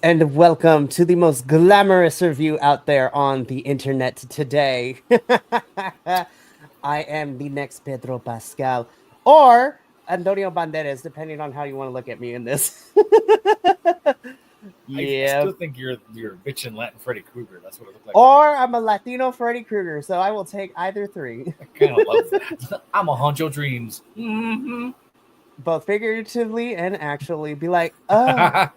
And welcome to the most glamorous review out there on the internet today. I am the next Pedro Pascal or Antonio Banderas, depending on how you want to look at me in this. I Yeah. still think you're bitchin' Latin Freddy Krueger. That's what it looked like. Or I'm a Latino Freddy Krueger, so I will take either three. I kind of love that. I'm a Honcho Dreams. Mm-hmm. Both figuratively and actually. Be like, oh.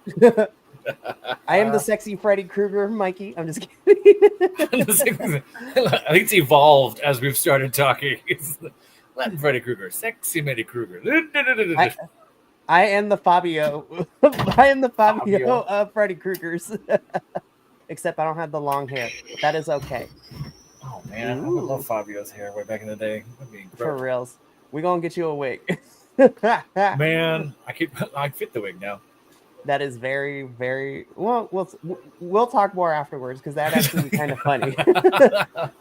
I am the sexy Freddy Krueger, Mikey. I'm just kidding. I think it's evolved as we've started talking. It's Latin Freddy Krueger, sexy Freddy Krueger. I am the Fabio. I am the Fabio Fabio. of Freddy Krueger's. Except I don't have the long hair. But that is okay. Oh man, I would love Fabio's hair way back in the day. That'd be For incredible. reals. We're gonna get you a wig. Man, I fit the wig now. That is very, very well. We'll talk more afterwards because that actually be kind of funny.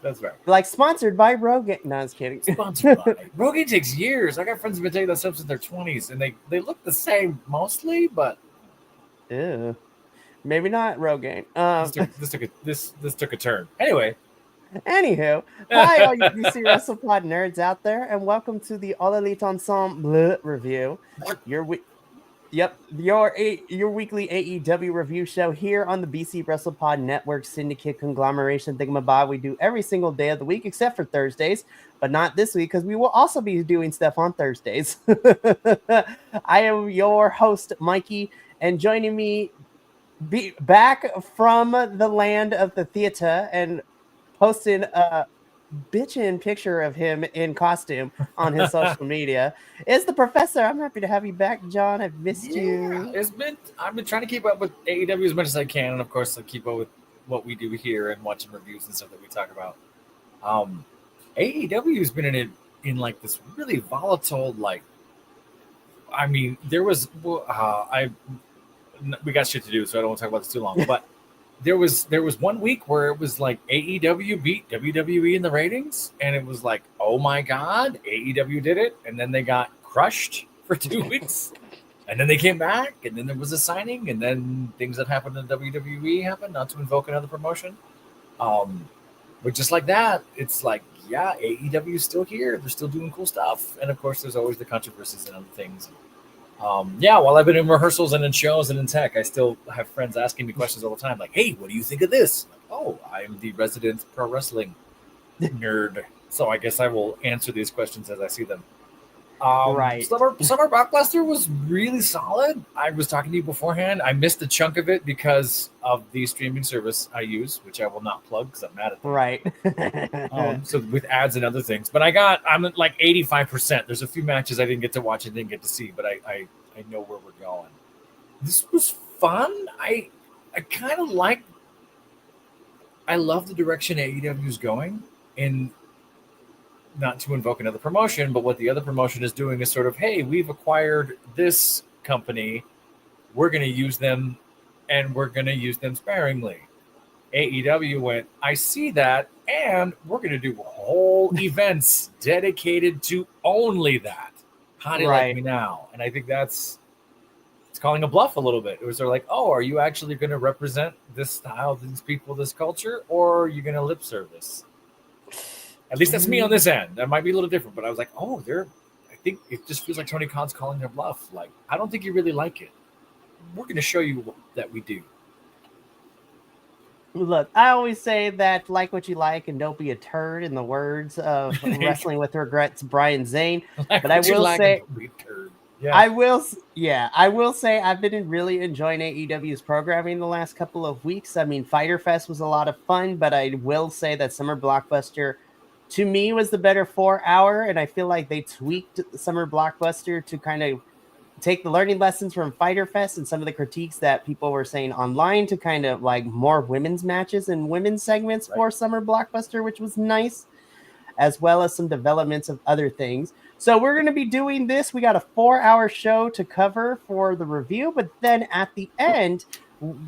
That's right. Like sponsored by Rogan. No, I was kidding. Sponsored by Rogan takes years. I got friends who've been taking that stuff since their 20s, and they look the same mostly, but Ew. Maybe not Rogan. this took a turn. Anyway, Anywho, hi all you DC WrestlePod nerds out there, and welcome to the All Elite Ensemble review. Your weekly AEW review show here on the BC WrestlePod Network Syndicate Conglomeration Thingamabob. We do every single day of the week except for Thursdays, but not this week because we will also be doing stuff on Thursdays. I am your host, Mikey, and joining me back from the land of the theater and posting a bitchin' picture of him in costume on his social media is the professor. I'm happy to have you back, John. I've missed you. I've been trying to keep up with AEW as much as I can, and of course, I keep up with what we do here and watching reviews and stuff that we talk about. AEW has been in like this really volatile, like, I mean, there was we got shit to do, so I don't want to talk about this too long, but. There was 1 week where it was like AEW beat WWE in the ratings, and it was like, oh my god, AEW did it, and then they got crushed for 2 weeks, and then they came back, and then there was a signing, and then things that happened in WWE happened. Not to invoke another promotion, but just like that, it's like, yeah, AEW is still here. They're still doing cool stuff, and of course, there's always the controversies and other things. Yeah, while I've been in rehearsals and in shows and in tech, I still have friends asking me questions all the time, like, "Hey, what do you think of this?" Like, oh, I'm the resident pro wrestling nerd, so I guess I will answer these questions as I see them. Right. Summer Blockbuster was really solid. I was talking to you beforehand. I missed a chunk of it because of the streaming service I use, which I will not plug because I'm mad at them. Right. So with ads and other things, but I'm at like 85%. There's a few matches I didn't get to watch and didn't get to see, but I know where we're going. This was fun. I kind of like. I love the direction AEW is going, and not to invoke another promotion, but what the other promotion is doing is sort of, hey, we've acquired this company, we're going to use them, and we're going to use them sparingly. AEW went, I see that, and we're going to do whole events dedicated to only that. How do you like me now? And I think it's calling a bluff a little bit. It was sort of like, oh, are you actually going to represent this style, these people, this culture, or are you going to lip service? At least that's me on this end. That might be a little different, but I was like, oh, I think it just feels like Tony Khan's calling their bluff. Like, I don't think you really like it. We're going to show you that we do. Look, I always say that like what you like and don't be a turd, in the words of Wrestling with Regrets, Brian Zane. But I will say, yeah. I will say I've been really enjoying AEW's programming the last couple of weeks. I mean, Fyter Fest was a lot of fun, but I will say that Summer Blockbuster to me was the better 4 hour, and I feel like they tweaked Summer Blockbuster to kind of take the learning lessons from Fyter Fest and some of the critiques that people were saying online to kind of like more women's matches and women's segments for Summer Blockbuster, which was nice, as well as some developments of other things. So we're going to be doing this. We got a 4 hour show to cover for the review, but then at the end,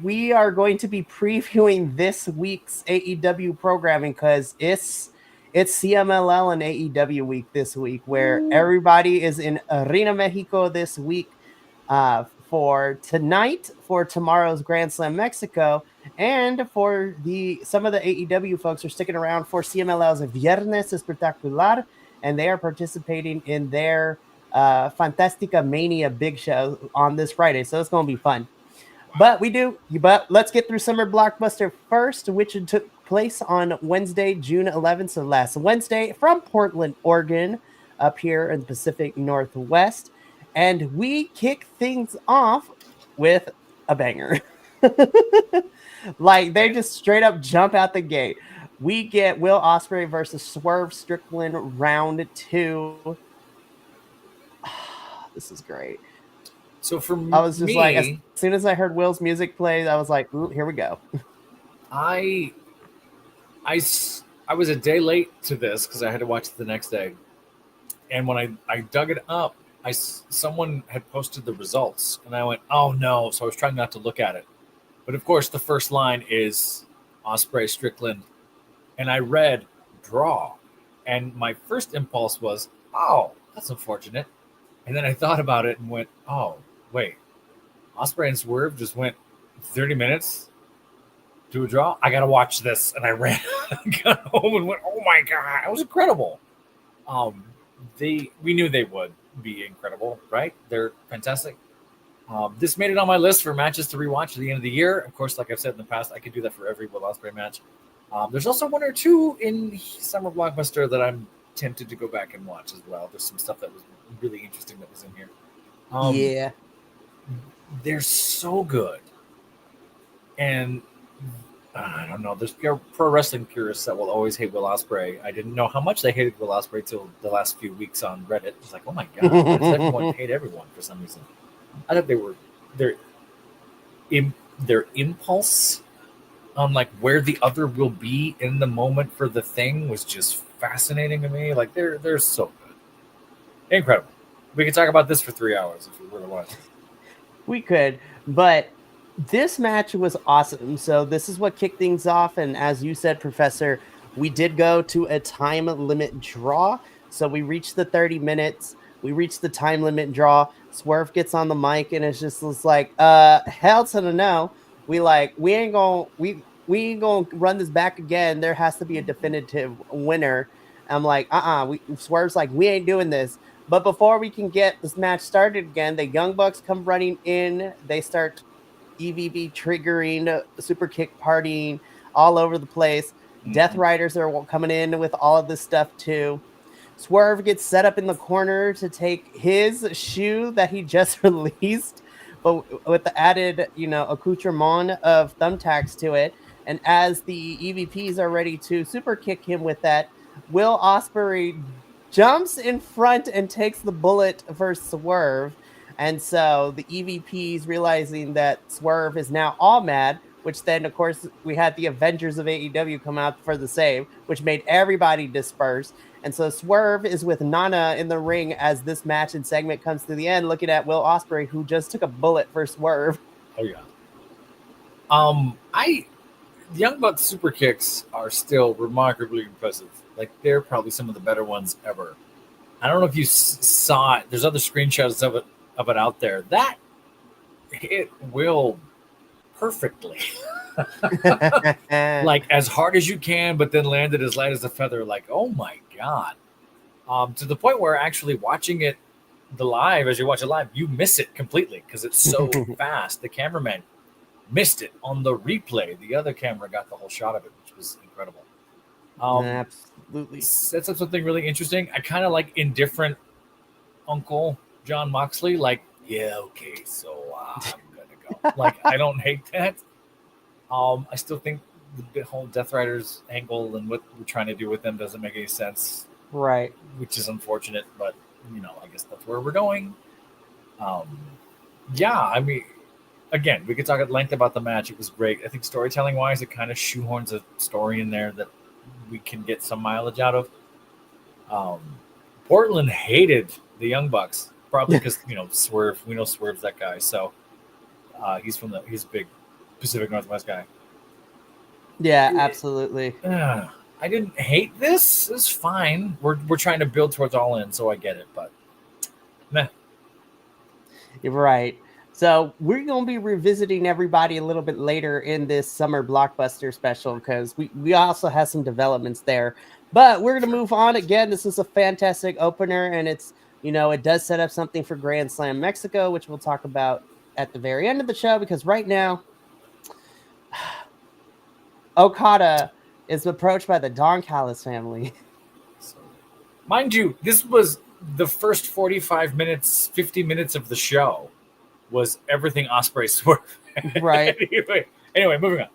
we are going to be previewing this week's AEW programming because it's CMLL and AEW week this week, where everybody is in Arena Mexico this week for for tonight, for tomorrow's Grand Slam Mexico, and for some of the AEW folks are sticking around for CMLL's Viernes Espectacular, and they are participating in their Fantastica Mania big show on this Friday. So it's going to be fun. But let's get through Summer Blockbuster first, which took place on Wednesday, June 11th. So last Wednesday from Portland, Oregon, up here in the Pacific Northwest. And we kick things off with a banger. Like they just straight up jump out the gate. We get Will Osprey versus Swerve Strickland round 2. This is great. So for I was just me, like, as soon as I heard Will's music play, I was like, ooh, here we go. I was a day late to this because I had to watch it the next day. And when I dug it up, someone had posted the results, and I went, oh no. So I was trying not to look at it. But of course, the first line is Osprey Strickland. And I read draw. And my first impulse was, oh, that's unfortunate. And then I thought about it and went, oh, wait. Osprey and Swerve just went 30 minutes to a draw. I got to watch this. And I ran, got home and went, oh my God, it was incredible. We knew they would be incredible, right? They're fantastic. This made it on my list for matches to rewatch at the end of the year. Of course, like I've said in the past, I could do that for every Will Osprey match. There's also one or two in Summer Blockbuster that I'm tempted to go back and watch as well. There's some stuff that was really interesting that was in here. Yeah. They're so good. And I don't know. There's pro wrestling purists that will always hate Will Ospreay. I didn't know how much they hated Will Ospreay till the last few weeks on Reddit. It's like, oh my God, why does everyone hate everyone for some reason? I thought their impulse on like where the other will be in the moment for the thing was just fascinating to me. Like they're so good, incredible. We could talk about this for 3 hours if we really want. We could, but this match was awesome. So this is what kicked things off, and as you said, Professor, we did go to a time limit draw. So we reached the 30 minutes. We reached the time limit draw. Swerve gets on the mic and it's like, hell to the no. We ain't gonna run this back again. There has to be a definitive winner. I'm like, Swerve's like, we ain't doing this. But before we can get this match started again, the Young Bucks come running in. They start EVB triggering, super kick partying all over the place. Mm-hmm. Death Riders are coming in with all of this stuff too. Swerve gets set up in the corner to take his shoe that he just released, but with the added, accoutrement of thumbtacks to it. And as the EVPs are ready to super kick him with that, Will Osprey jumps in front and takes the bullet for Swerve. And so the EVPs, realizing that Swerve is now all mad, which then, of course, we had the Avengers of AEW come out for the save, which made everybody disperse. And so Swerve is with Nana in the ring as this match and segment comes to the end, looking at Will Osprey, who just took a bullet for Swerve. Oh, yeah. The Young Bucks super kicks are still remarkably impressive. Like, they're probably some of the better ones ever. I don't know if you saw it. There's other screenshots of it out there. That hit Will perfectly. Like, as hard as you can, but then landed as light as a feather. Like, oh my God. To the point where actually watching it as you watch it live, you miss it completely because it's so fast. The cameraman missed it on the replay. The other camera got the whole shot of it, which was incredible. Absolutely. Sets up something really interesting. I kind of like indifferent Uncle John Moxley. Like, yeah, okay, so I'm gonna go. Like, I don't hate that. I still think the whole Death Riders angle and what we're trying to do with them doesn't make any sense. Right. Which is unfortunate, but I guess that's where we're going. Yeah, I mean, again, we could talk at length about the match. It was great. I think storytelling wise, it kind of shoehorns a story in there that we can get some mileage out of. Portland hated the Young Bucks, probably because Swerve. We know Swerve's that guy, so he's a big Pacific Northwest guy. Yeah, absolutely. I didn't hate this. It's fine. We're trying to build towards All In, so I get it, but meh. You're right. So we're going to be revisiting everybody a little bit later in this summer blockbuster special because we also have some developments there. But we're going to move on again. This is a fantastic opener, and it's, it does set up something for Grand Slam Mexico, which we'll talk about at the very end of the show, because right now Okada is approached by the Don Callis family. So, mind you, this was the first 45 minutes, 50 minutes of the show was everything Osprey swerve. Right. Anyway, moving on.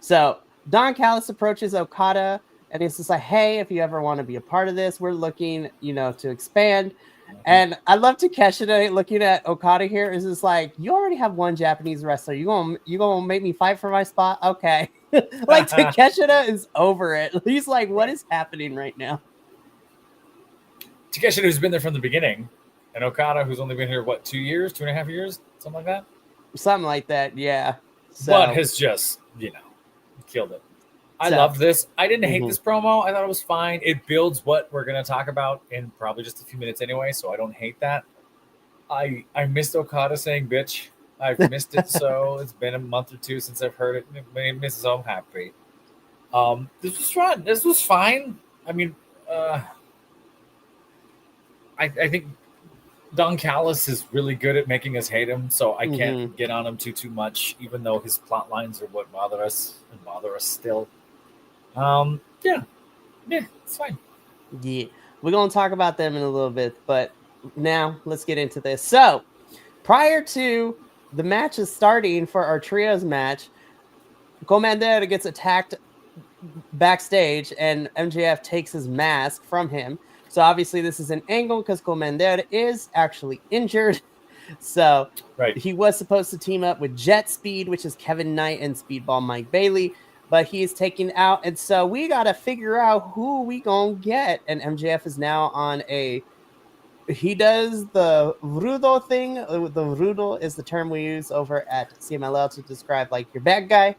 So Don Callis approaches Okada and he's just like, hey, if you ever want to be a part of this, we're looking, to expand. Mm-hmm. And I love Takeshita looking at Okada here is just like, you already have one Japanese wrestler. You gonna make me fight for my spot? Okay. Like Takeshita is over it. He's like, what is happening right now? Takeshita, who's been there from the beginning, and Okada, who's only been here, 2 years, 2.5 years, something like that? Something like that, yeah. So, but has just, killed it. I loved this. I didn't hate this promo. I thought it was fine. It builds what we're going to talk about in probably just a few minutes anyway, so I don't hate that. I missed Okada saying bitch. I've missed it, so it's been a month or two since I've heard it. It made me so happy. This was fun. This was fine. I mean, I think Don Callis is really good at making us hate him, so I can't get on him too much, even though his plot lines are what bother us and bother us still. Yeah, it's fine. Yeah, we're going to talk about them in a little bit, but now let's get into this. So, prior to the matches starting for our trios match, Commander gets attacked backstage, and MJF takes his mask from him. So obviously this is an angle because Commander is actually injured. So He was supposed to team up with Jet Speed, which is Kevin Knight, and Speedball Mike Bailey, but he is taken out. And so we got to figure out who we going to get. And MJF is now on he does the rudo thing. The rudo is the term we use over at CMLL to describe like your bad guy.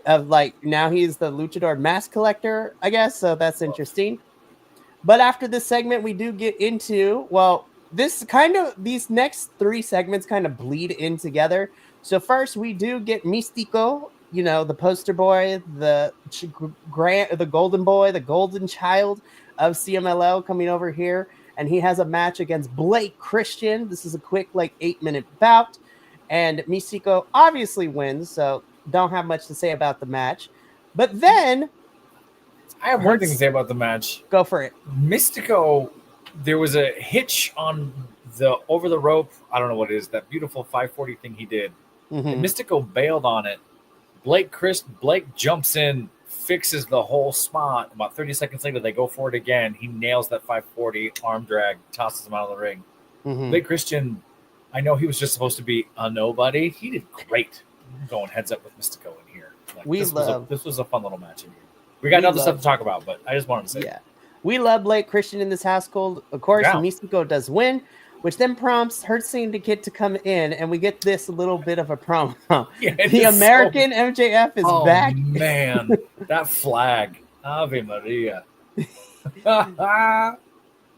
Of like now he's the luchador mask collector, I guess. So that's interesting. But after this segment, we do get into, these next three segments kind of bleed in together. So first, we do get Mystico, the poster boy, the golden boy, the golden child of CMLL coming over here. And he has a match against Blake Christian. This is a quick, 8-minute bout. And Mystico obviously wins, so don't have much to say about the match. But then I have one thing to say about the match. Go for it. Mystico, there was a hitch on the over the rope. I don't know what it is, that beautiful 540 thing he did. And Mystico bailed on it. Blake jumps in, fixes the whole spot. About 30 seconds later, they go for it again. He nails that 540 arm drag, tosses him out of the ring. Blake Christian, I know he was just supposed to be a nobody. He did great going heads up with Mystico in here. This was a fun little match in here. We got other stuff to talk about, but I just wanted to say that. We love Blake Christian in this household. Of course, Mystico does win, which then prompts Hurt Syndicate to come in, and we get this little bit of a promo. The American MJF is back. Man, that flag. Ave Maria.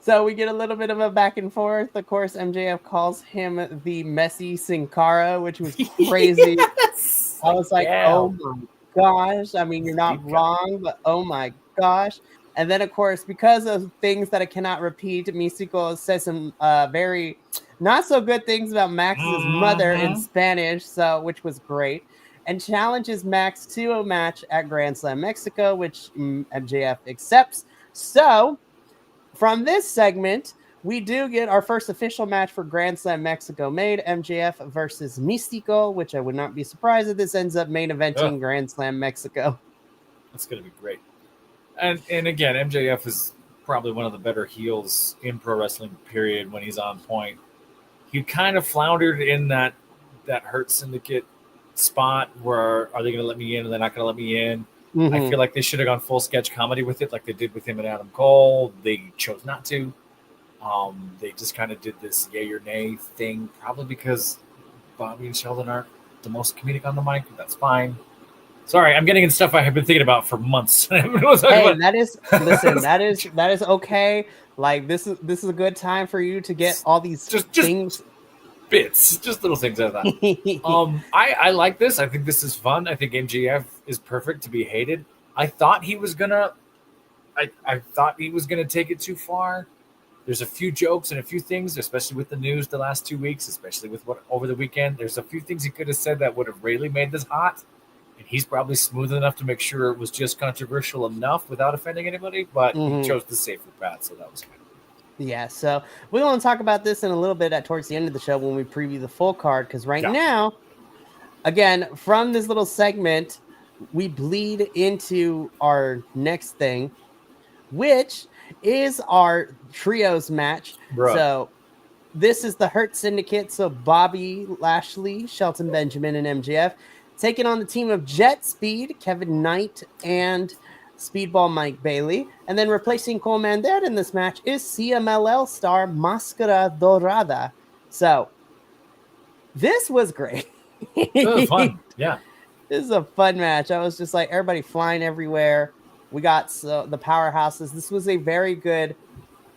So we get a little bit of a back and forth. Of course, MJF calls him the messy Sin Cara, which was crazy. Yes. I was like, oh my gosh. I mean, you're not wrong, but oh my gosh. And then, of course, because of things that I cannot repeat, Mystico says some very not so good things about Max's mother in Spanish, which was great, and challenges Max to a match at Grand Slam Mexico, which MJF accepts. So from this segment, we do get our first official match for Grand Slam Mexico made, MJF versus Mystico, which I would not be surprised if this ends up main eventing Grand Slam Mexico. That's going to be great. And again, MJF is probably one of the better heels in pro wrestling, period, when he's on point. He kind of floundered in that Hurt Syndicate spot where are they going to let me in or they're not going to let me in? I feel like they should have gone full sketch comedy with it like they did with him and Adam Cole. They chose not to. They just kind of did this yay or nay thing, probably because Bobby and Sheldon aren't the most comedic on the mic. But that's fine. Sorry, I'm getting into stuff I have been thinking about for months. That is okay. Like this is a good time for you to get all these things. bits, just little things like that. I like this. I think this is fun. I think MJF is perfect to be hated. I thought he was gonna take it too far. There's a few jokes and a few things, especially with the news the last 2 weeks, especially with what over the weekend. There's a few things he could have said that would have really made this hot. And he's probably smooth enough to make sure it was just controversial enough without offending anybody, but he chose the safer path, so that was kind of cool. Yeah, so we want to talk about this in a little bit towards the end of the show when we preview the full card, because now, again, from this little segment, we bleed into our next thing, which is our trios match. Bruh. So this is the Hurt Syndicate. So Bobby Lashley, Shelton Benjamin, and MJF taking on the team of Jet Speed, Kevin Knight, and Speedball Mike Bailey. And then replacing Cole Mandel in this match is CMLL star Máscara Dorada. So this was great. It was fun. Yeah. This is a fun match. I was just like, everybody flying everywhere. We got the powerhouses. This was a very good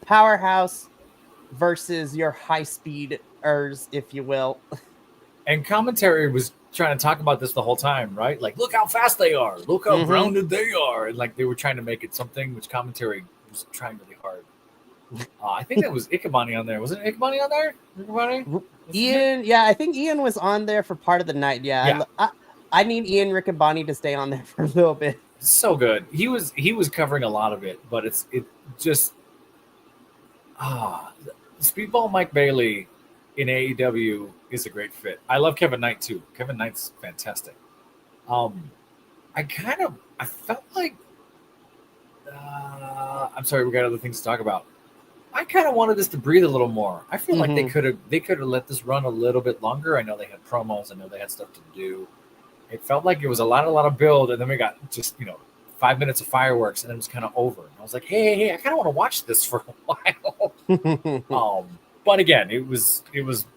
powerhouse versus your high speeders, if you will. And commentary was trying to talk about this the whole time, right? Like, look how fast they are. Look how grounded they are. And like they were trying to make it something, which commentary was trying really hard. I think that was Ikebani on there. Wasn't Ikebani on there? Ikebani? Ian, yeah, I think Ian was on there for part of the night. Yeah. I need Ian Riccaboni to stay on there for a little bit. So good. He was covering a lot of it, but it just Speedball Mike Bailey in AEW is a great fit. I love Kevin Knight too. Kevin Knight's fantastic. I felt like I'm sorry, we got other things to talk about. I kind of wanted this to breathe a little more. I feel like they could have let this run a little bit longer. I know they had promos. I know they had stuff to do. It felt like it was a lot of build, and then we got just 5 minutes of fireworks, and then it was kind of over. And I was like, hey, I kind of want to watch this for a while. But again, it was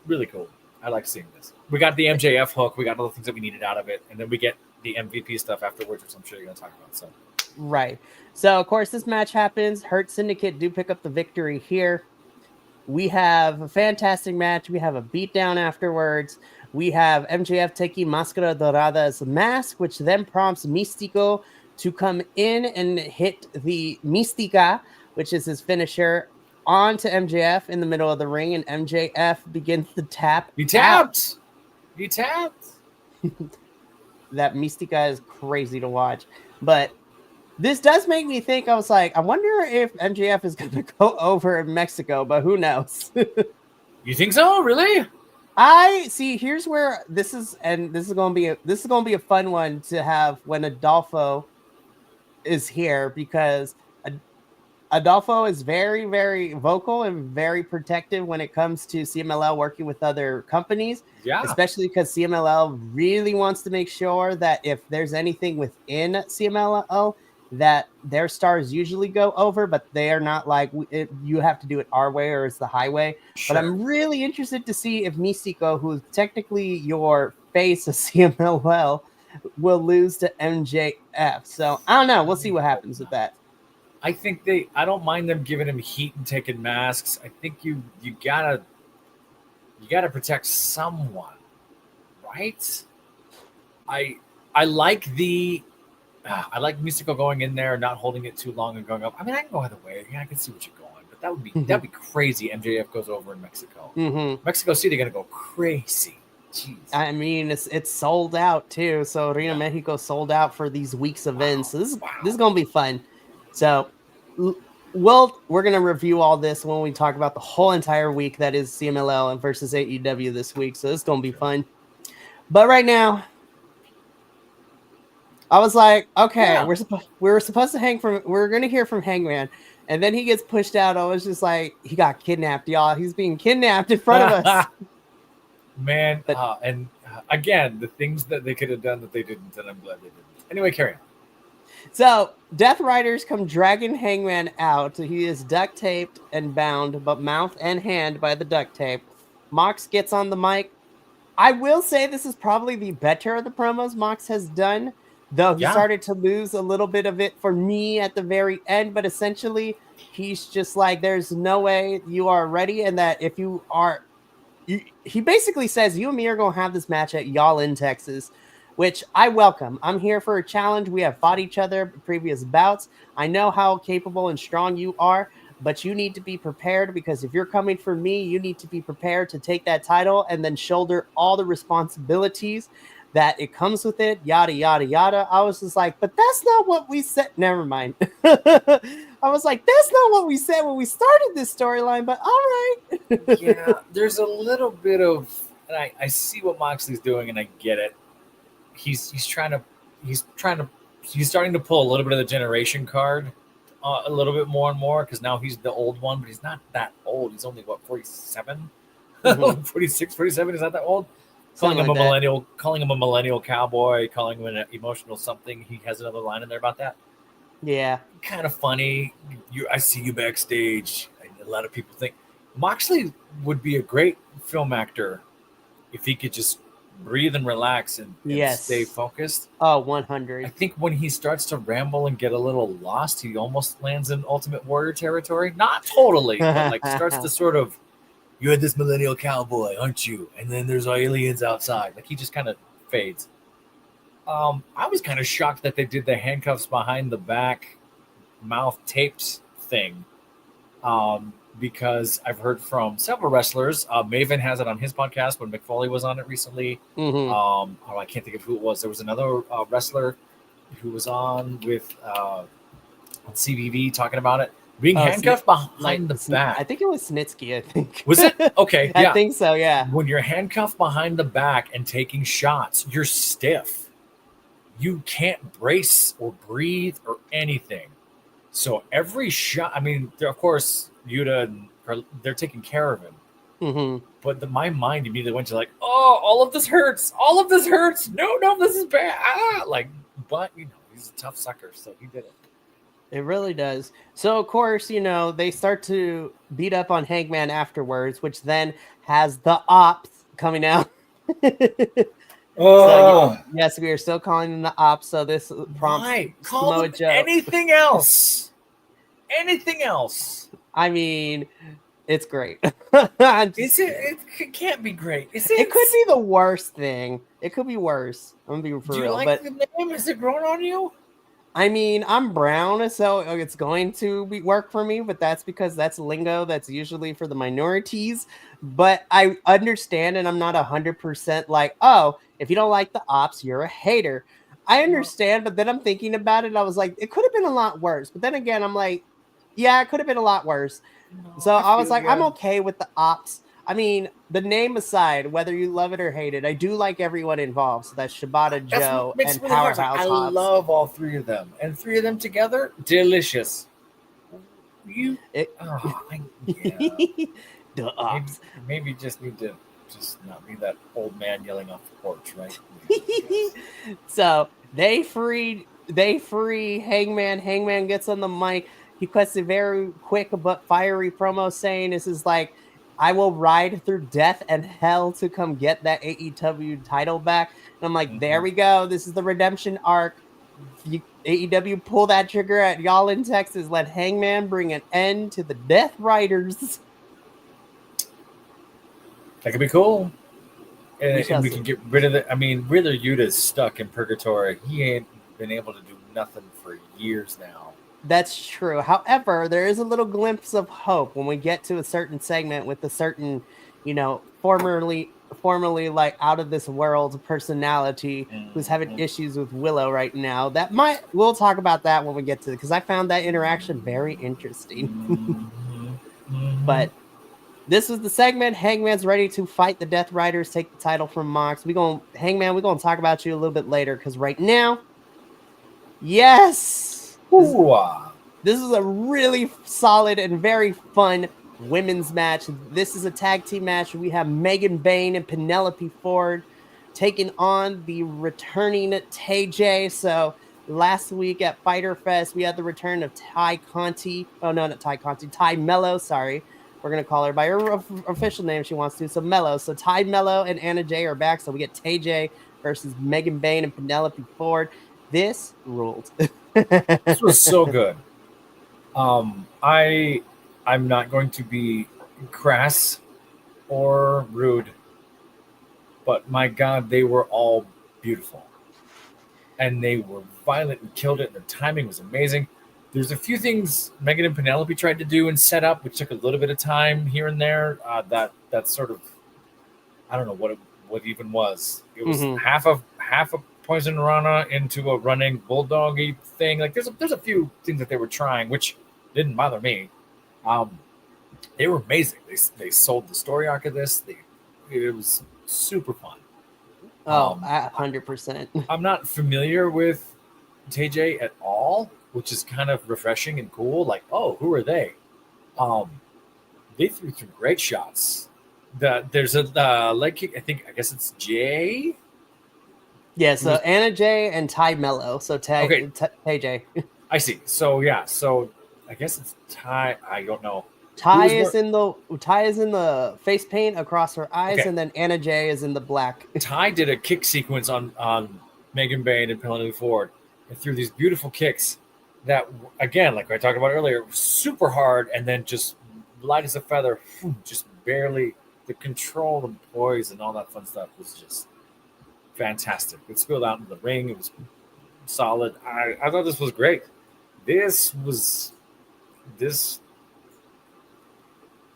really cool. I like seeing this. We got the MJF hook. We got all the things that we needed out of it, and then we get the MVP stuff afterwards, which I'm sure you're going to talk about. So right. So of course, this match happens. Hurt Syndicate do pick up the victory here. We have a fantastic match. We have a beatdown afterwards. We have MJF taking Máscara Dorada's mask, which then prompts Mystico to come in and hit the Mística, which is his finisher, onto MJF in the middle of the ring, and MJF begins to tap. He tapped. He tapped. That Mística is crazy to watch. But this does make me think, I was like, I wonder if MJF is going to go over in Mexico, but who knows? You think so? Really? I see. Here's where this is going to be a fun one to have when Adolfo is here, because Adolfo is very, very vocal and very protective when it comes to CMLL working with other companies. Yeah. Especially because CMLL really wants to make sure that if there's anything within CMLL, that their stars usually go over, but they are not like, you have to do it our way or it's the highway. Sure. But I'm really interested to see if Mystico, who's technically your face of CMLL, will lose to MJF. So I don't know. We'll see what happens with that. I think I don't mind them giving him heat and taking masks. I think you gotta protect someone, right? I like Mystico going in there, not holding it too long and going up. I mean, I can go either way. Yeah, I can see what you're going, but that'd be crazy. MJF goes over in Mexico. Mexico City gonna go crazy. Jeez. I mean, it's sold out too. So Arena Mexico sold out for these week's events. So this is gonna be fun. So we're gonna review all this when we talk about the whole entire week that is CMLL and versus AEW this week. So it's gonna be fun. But right now, I was like, okay, we're supposed to we're gonna hear from Hangman, and then he gets pushed out. I was just like, he got kidnapped, y'all. He's being kidnapped in front of us. Man, and again, the things that they could have done that they didn't, and I'm glad they didn't. Anyway, carry on. So Death Riders come dragging Hangman out. He is duct taped and bound, but mouth and hand by the duct tape. Mox gets on the mic. I will say this is probably the better of the promos Mox has done, though he started to lose a little bit of it for me at the very end. But essentially, he's just like, there's no way you are ready, and that if you are he basically says, you and me are going to have this match at Y'all in Texas, which I welcome. I'm here for a challenge. We have fought each other previous bouts. I know how capable and strong you are, but you need to be prepared, because if you're coming for me, you need to be prepared to take that title and then shoulder all the responsibilities that it comes with it, yada, yada, yada. I was just like, but that's not what we said. Never mind. I was like, that's not what we said when we started this storyline, but all right. Yeah, there's a little bit of, and I see what Moxley's doing, and I get it. He's trying to he's starting to pull a little bit of the generation card, a little bit more and more, because now he's the old one, but he's not that old. He's only what, 47, 46, 47. Is that old? Calling him a millennial cowboy, calling him an emotional something. He has another line in there about that. Yeah, kind of funny. I see you backstage. A lot of people think Moxley would be a great film actor if he could just breathe and relax and stay focused. Oh, 100. I think when he starts to ramble and get a little lost, he almost lands in Ultimate Warrior territory. Not totally, but like starts to sort of, you're this millennial cowboy, aren't you? And then there's aliens outside. Like he just kind of fades. I was kind of shocked that they did the handcuffs behind the back, mouth taped thing. Because I've heard from several wrestlers. Maven has it on his podcast when Mick Foley was on it recently. I can't think of who it was. There was another wrestler who was on with on CBV talking about it. Being handcuffed behind the back. I think it was Snitsky, I think. Was it? Okay, yeah. I think so, yeah. When you're handcuffed behind the back and taking shots, you're stiff. You can't brace or breathe or anything. So every shot, I mean, of course, Yuta, they're taking care of him. But my mind immediately went to like, oh, all of this hurts. All of this hurts. No, this is bad. But, he's a tough sucker, so he did it. It really does. So, of course, they start to beat up on Hangman afterwards, which then has the Ops coming out. So, yes, we are still calling them the Ops. So this prompts Call them anything else. Anything else. I mean, it's great. It can't be great. It could be the worst thing. It could be worse. I'm gonna be for real. Do you like the name? Is it growing on you? I mean, I'm brown, so it's going to work for me, but that's because that's lingo that's usually for the minorities. But I understand, and I'm not 100% like, oh, if you don't like the Ops, you're a hater. I understand, but then I'm thinking about it. I was like, it could have been a lot worse. But then again, I'm like, yeah, it could have been a lot worse. So I was like, I'm okay with the Ops. I mean, the name aside, whether you love it or hate it, I do like everyone involved. So that's Shibata Joe and really Powerhouse Hobbs. I love all three of them. And three of them together, delicious. The Ops. Maybe just need to just not be that old man yelling off the porch, right? So they free Hangman. Hangman gets on the mic. He cuts a very quick but fiery promo saying this is like, I will ride through death and hell to come get that AEW title back. And I'm like, there we go. This is the redemption arc. AEW pull that trigger at Y'all in Texas. Let Hangman bring an end to the Death Riders. That could be cool. And we can get rid of it. I mean, really, Yuta's stuck in purgatory. He ain't been able to do nothing for years now. That's true. However, there is a little glimpse of hope when we get to a certain segment with a certain, formerly like out of this world personality who's having issues with Willow right now. We'll talk about that when we get to it, because I found that interaction very interesting. But this was the segment. Hangman's ready to fight the Death Riders, take the title from Mox. Hangman, we're gonna talk about you a little bit later, because right now, yes. This is a really solid and very fun women's match. This is a tag team match. We have Megan Bayne and Penelope Ford taking on the returning TJ. So last week at Fyter Fest, we had the return of Ty Conti. Oh, no, not Ty Conti. Ty Mello, sorry. We're going to call her by her official name she wants to. So Mello. So Ty Mello and Anna Jay are back. So we get TJ versus Megan Bayne and Penelope Ford. This ruled. This was so good. I'm not going to be crass or rude, but my God, they were all beautiful. And they were violent and killed it. And their timing was amazing. There's a few things Megan and Penelope tried to do and set up, which took a little bit of time here and there. That sort of, I don't know what even was. It was half a Poison Rana into a running bulldoggy thing. Like there's a few things that they were trying, which didn't bother me. They were amazing. They sold the story arc of this. It was super fun. 100%. I'm not familiar with TJ at all, which is kind of refreshing and cool. Like, oh, who are they? They threw some great shots. There's a leg kick. I guess it's Jay. Yeah, so Anna Jay and Ty Mello. So TJ. I see. So yeah, I guess it's Ty. I don't know. Ty is in the face paint across her eyes, and then Anna Jay is in the black. Ty did a kick sequence on Megan Bain and Penelope Ford, and threw these beautiful kicks that, again, like I talked about earlier, super hard, and then just light as a feather, just barely. The control and poise and all that fun stuff was just fantastic. It spilled out in the ring. It was solid. I thought this was great.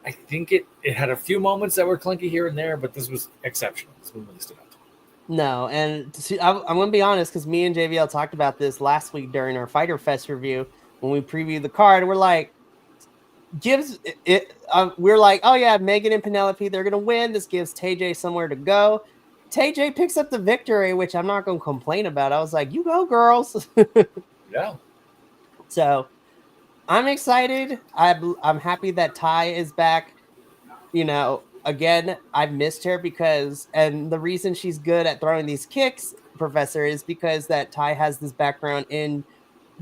I think it had a few moments that were clunky here and there, but this was exceptional. This one really stood out to me. No, and I'm going to be honest, because me and JVL talked about this last week during our Fighter Fest review when we previewed the card. We're like, we're like, oh yeah, Megan and Penelope, they're going to win. This gives TJ somewhere to go. TJ picks up the victory, which I'm not going to complain about. I was like, you go, girls. Yeah. So I'm excited. I'm happy that Ty is back. Again, I've missed her and the reason she's good at throwing these kicks, Professor, is because that Ty has this background in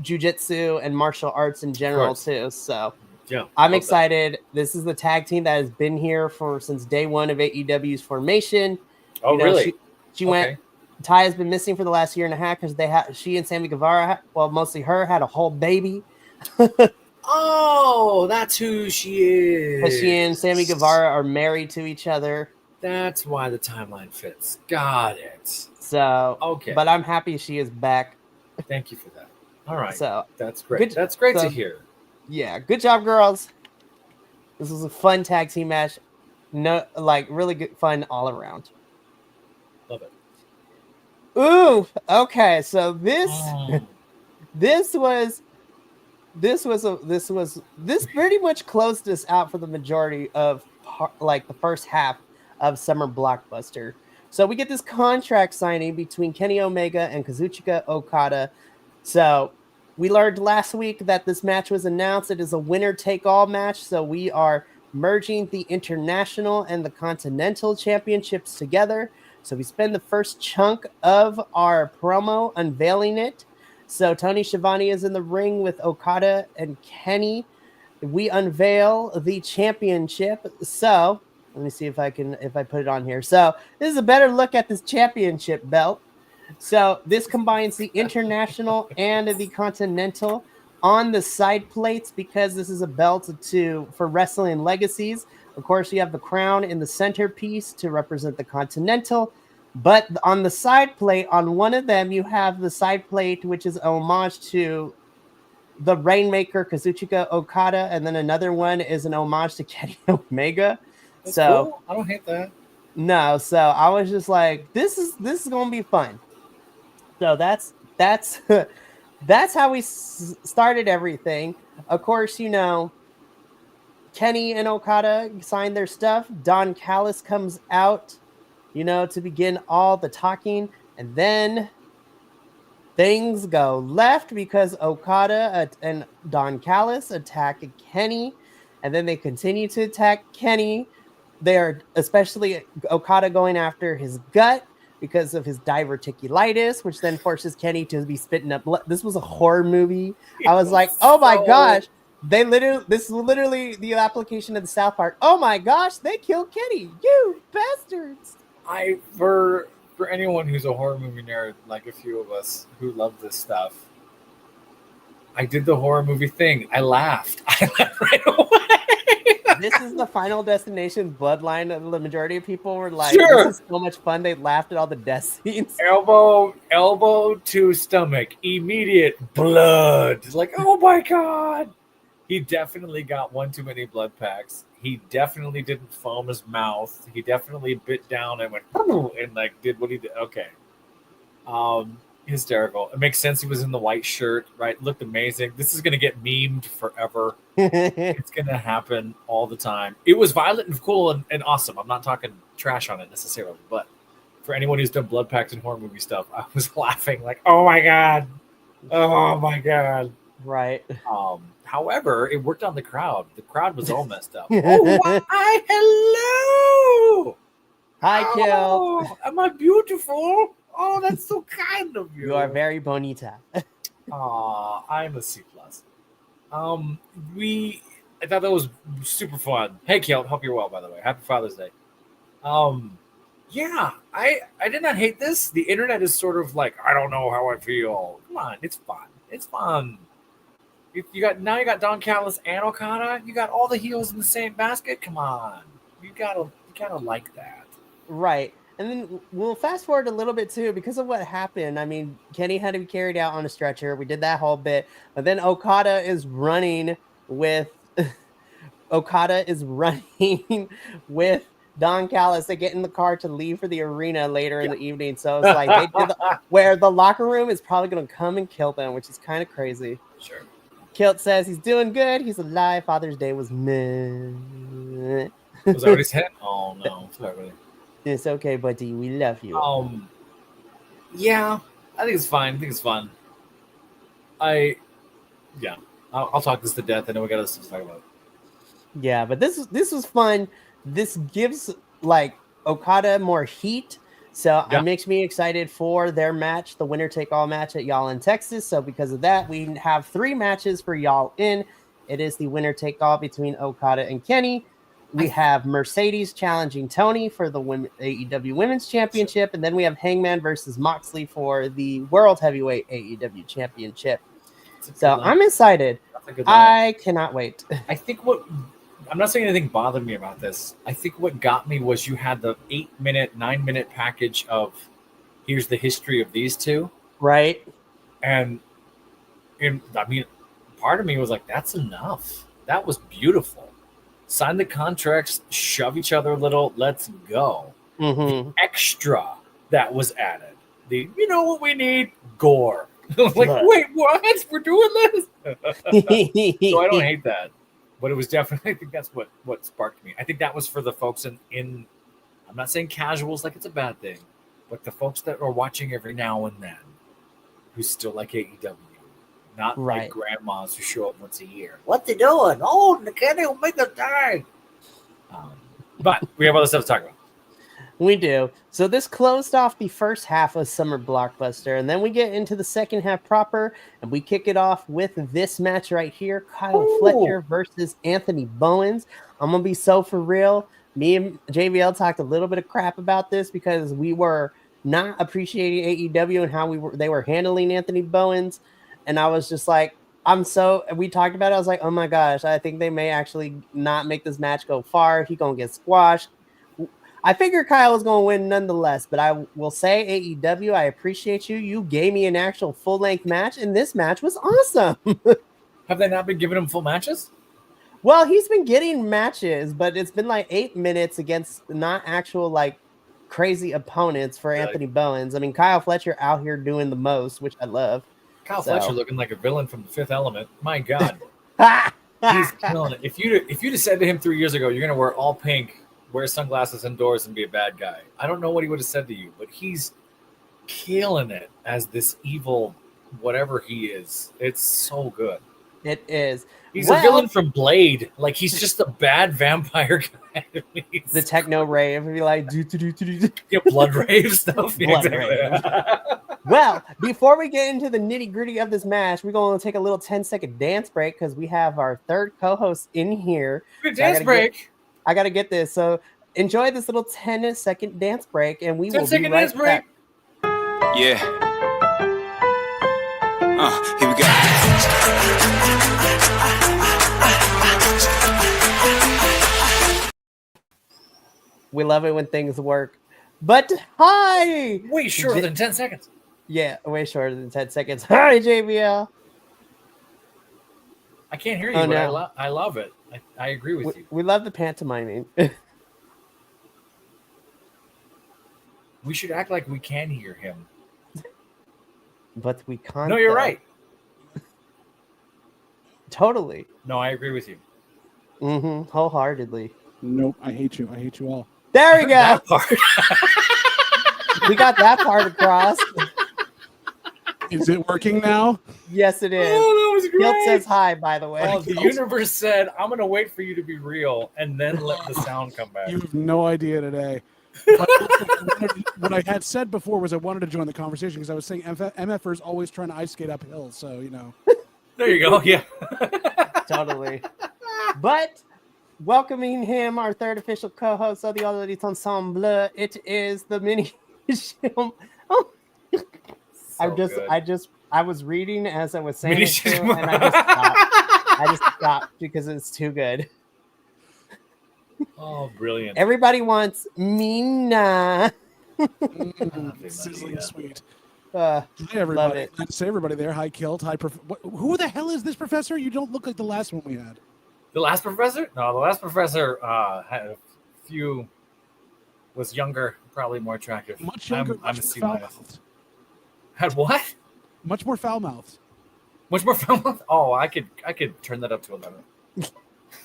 jiu-jitsu and martial arts in general too. So yeah, I'm excited. This is the tag team that has been here since day one of AEW's formation. Oh, really? She went. Ty has been missing for the last year and a half because she and Sammy Guevara, mostly her, had a whole baby. Oh, that's who she is. Because she and Sammy Guevara are married to each other. That's why the timeline fits. Got it. So, okay. But I'm happy she is back. Thank you for that. All right. So that's great. That's great to hear. Yeah. Good job, girls. This was a fun tag team match. Really good fun all around. Love it. Ooh. Okay. So this pretty much closed us out for the majority of the first half of Summer Blockbuster. So we get this contract signing between Kenny Omega and Kazuchika Okada. So we learned last week that this match was announced. It is a winner-take-all match. So we are merging the International and the Continental Championships together. So we spend the first chunk of our promo unveiling it. So Tony Schiavone is in the ring with Okada and Kenny. We unveil the championship. So let me see if I put it on here. So this is a better look at this championship belt. So this combines the International and the Continental on the side plates because this is a belt for Wrestling Legacies. Of course, you have the crown in the centerpiece to represent the Continental. But on the side plate, on one of them, you have the side plate, which is an homage to the Rainmaker Kazuchika Okada. And then another one is an homage to Kenny Omega. That's cool. I don't hate that. No, so I was just like, this is going to be fun. So that's how we started everything. Of course, Kenny and Okada signed their stuff. Don Callis comes out, to begin all the talking. And then things go left because Okada and Don Callis attack Kenny. And then they continue to attack Kenny. They're especially Okada going after his gut because of his diverticulitis, which then forces Kenny to be spitting up blood. This was a horror movie. I was like, oh my gosh. This is literally the application of the South Park. Oh my gosh, they killed Kenny. You bastards. For anyone who's a horror movie nerd, like a few of us who love this stuff, I did the horror movie thing. I laughed right away. this is the Final Destination bloodline. And the majority of people were like, Sure. this is so much fun. They laughed at all the death scenes. Elbow to stomach, immediate blood. Like, oh my God. He definitely got one too many blood packs. He definitely didn't foam his mouth. He definitely bit down and went and like did what he did. Okay. Hysterical. It makes sense he was in the white shirt, right? Looked amazing. This is gonna get memed forever. It's gonna happen all the time. It was violent and cool and awesome. I'm not talking trash on it necessarily, but for anyone who's done blood packs and horror movie stuff, I was laughing like, oh my God. Oh my God. Right. However, it worked on the crowd. The crowd was all messed up. Oh, why? Hello. Hi, Kill. Oh, am I beautiful? Oh, that's so kind of you. You are very bonita. I'm a C+. I thought that was super fun. Hey, Kiel, hope you're well, by the way. Happy Father's Day. Yeah, I did not hate this. The internet is sort of like, I don't know how I feel. Come on, it's fun. It's fun. You got Don Callis and Okada. You got all the heels in the same basket. Come on, you gotta like that, right? And then we'll fast forward a little bit too because of what happened. I mean, Kenny had to be carried out on a stretcher. We did that whole bit, but then Okada is running with Don Callis. They get in the car to leave for the arena later in the evening. So it's like they did where the locker room is probably going to come and kill them, which is kind of crazy. Sure. Kilt says he's doing good. He's alive. Father's Day was meh. Was that what he said? Oh no, sorry. It's okay, buddy. We love you. Yeah, I think it's fine. I think it's fun. I'll talk this to death. I know we got other stuff to talk about. Yeah, but this was fun. This gives like Okada more heat. So it makes me excited for their match, the winner take all match at Y'all in Texas. So because of that, we have 3 matches for Y'all in. It is the winner take all between Okada and Kenny. We have Mercedes challenging Tony for the AEW Women's Championship. And then we have Hangman versus Moxley for the World Heavyweight AEW Championship. So I'm excited. I cannot wait. I think I'm not saying anything bothered me about this. I think what got me was you had the 8-minute, 9-minute package of here's the history of these two. Right. And I mean, part of me was like, that's enough. That was beautiful. Sign the contracts, shove each other a little, let's go. Mm-hmm. The extra that was added. You know what we need? Gore. Like, wait, what? We're doing this? So I don't hate that. But it was definitely, I think that's what sparked me. I think that was for the folks in I'm not saying casuals like it's a bad thing, but the folks that are watching every now and then who still like AEW. Not like grandmas who show up once a year. What they doing? Oh, the Kenny will make them die. But we have other stuff to talk about. We do. So this closed off the first half of Summer Blockbuster, and then we get into the second half proper, and we kick it off with this match right here, Kyle Fletcher versus Anthony Bowens. I'm going to be so for real. Me and JVL talked a little bit of crap about this because we were not appreciating AEW and how they were handling Anthony Bowens. And I was just like, we talked about it. I was like, oh my gosh, I think they may actually not make this match go far. He's going to get squashed. I figured Kyle was going to win nonetheless, but I will say AEW, I appreciate you. You gave me an actual full-length match, and this match was awesome. Have they not been giving him full matches? Well, he's been getting matches, but it's been like 8 minutes against not actual like crazy opponents for Anthony Bowens. I mean, Kyle Fletcher out here doing the most, which I love. Kyle Fletcher looking like a villain from The Fifth Element. My God. He's killing it. If you'd have said to him 3 years ago, you're going to wear all pink, wear sunglasses indoors, and be a bad guy, I don't know what he would have said to you, but he's killing it as this evil whatever he is. It's so good. It is. He's a villain from Blade. Like, he's just a bad vampire guy. The techno rave. Be like, blood rave stuff. Blood rave. Well, before we get into the nitty gritty of this match, we're going to take a little 10-second dance break because we have our third co-host in here. Good dance break. I got to get this. So enjoy this little 10-second dance break, and we will be right back. Yeah. Here we go. We love it when things work. But hi! Way shorter than 10 seconds. Yeah, way shorter than 10 seconds. Hi, JBL. I can't hear you, Oh, but no. I love it. I agree with you. We love the pantomiming. We should act like we can hear him. But we can't. No, you're right. Totally. No, I agree with you. Mm-hmm. Wholeheartedly. Nope, I hate you. I hate you all. There we go. That part. We got that part across. Is it working now? Yes, it is. Oh, that was great. Guilt says hi, by the way. Oh, the universe said, I'm going to wait for you to be real and then let the sound come back. You have no idea today. But what I had said before was I wanted to join the conversation because I was saying MFers always trying to ice skate uphill. So, you know. There you go. Yeah. Totally. But welcoming him, our third official co-host of the All Elite Ensemble, it is the mini show. Oh. I was reading as I was saying it too, and I just stopped. I just stopped because it's too good. Oh, brilliant. Everybody wants Mina. Sizzling sweet. Hi, everybody. it. Nice to say everybody there. Hi, Kilt. Hi, who the hell is this professor? You don't look like the last one we had. The last professor? No, the last professor had a few, was younger, probably more attractive. Much younger, I'm much a C more minus. foul-mouthed. Had what? Much more foul-mouthed. Much more foul. Oh, I could turn that up to 11.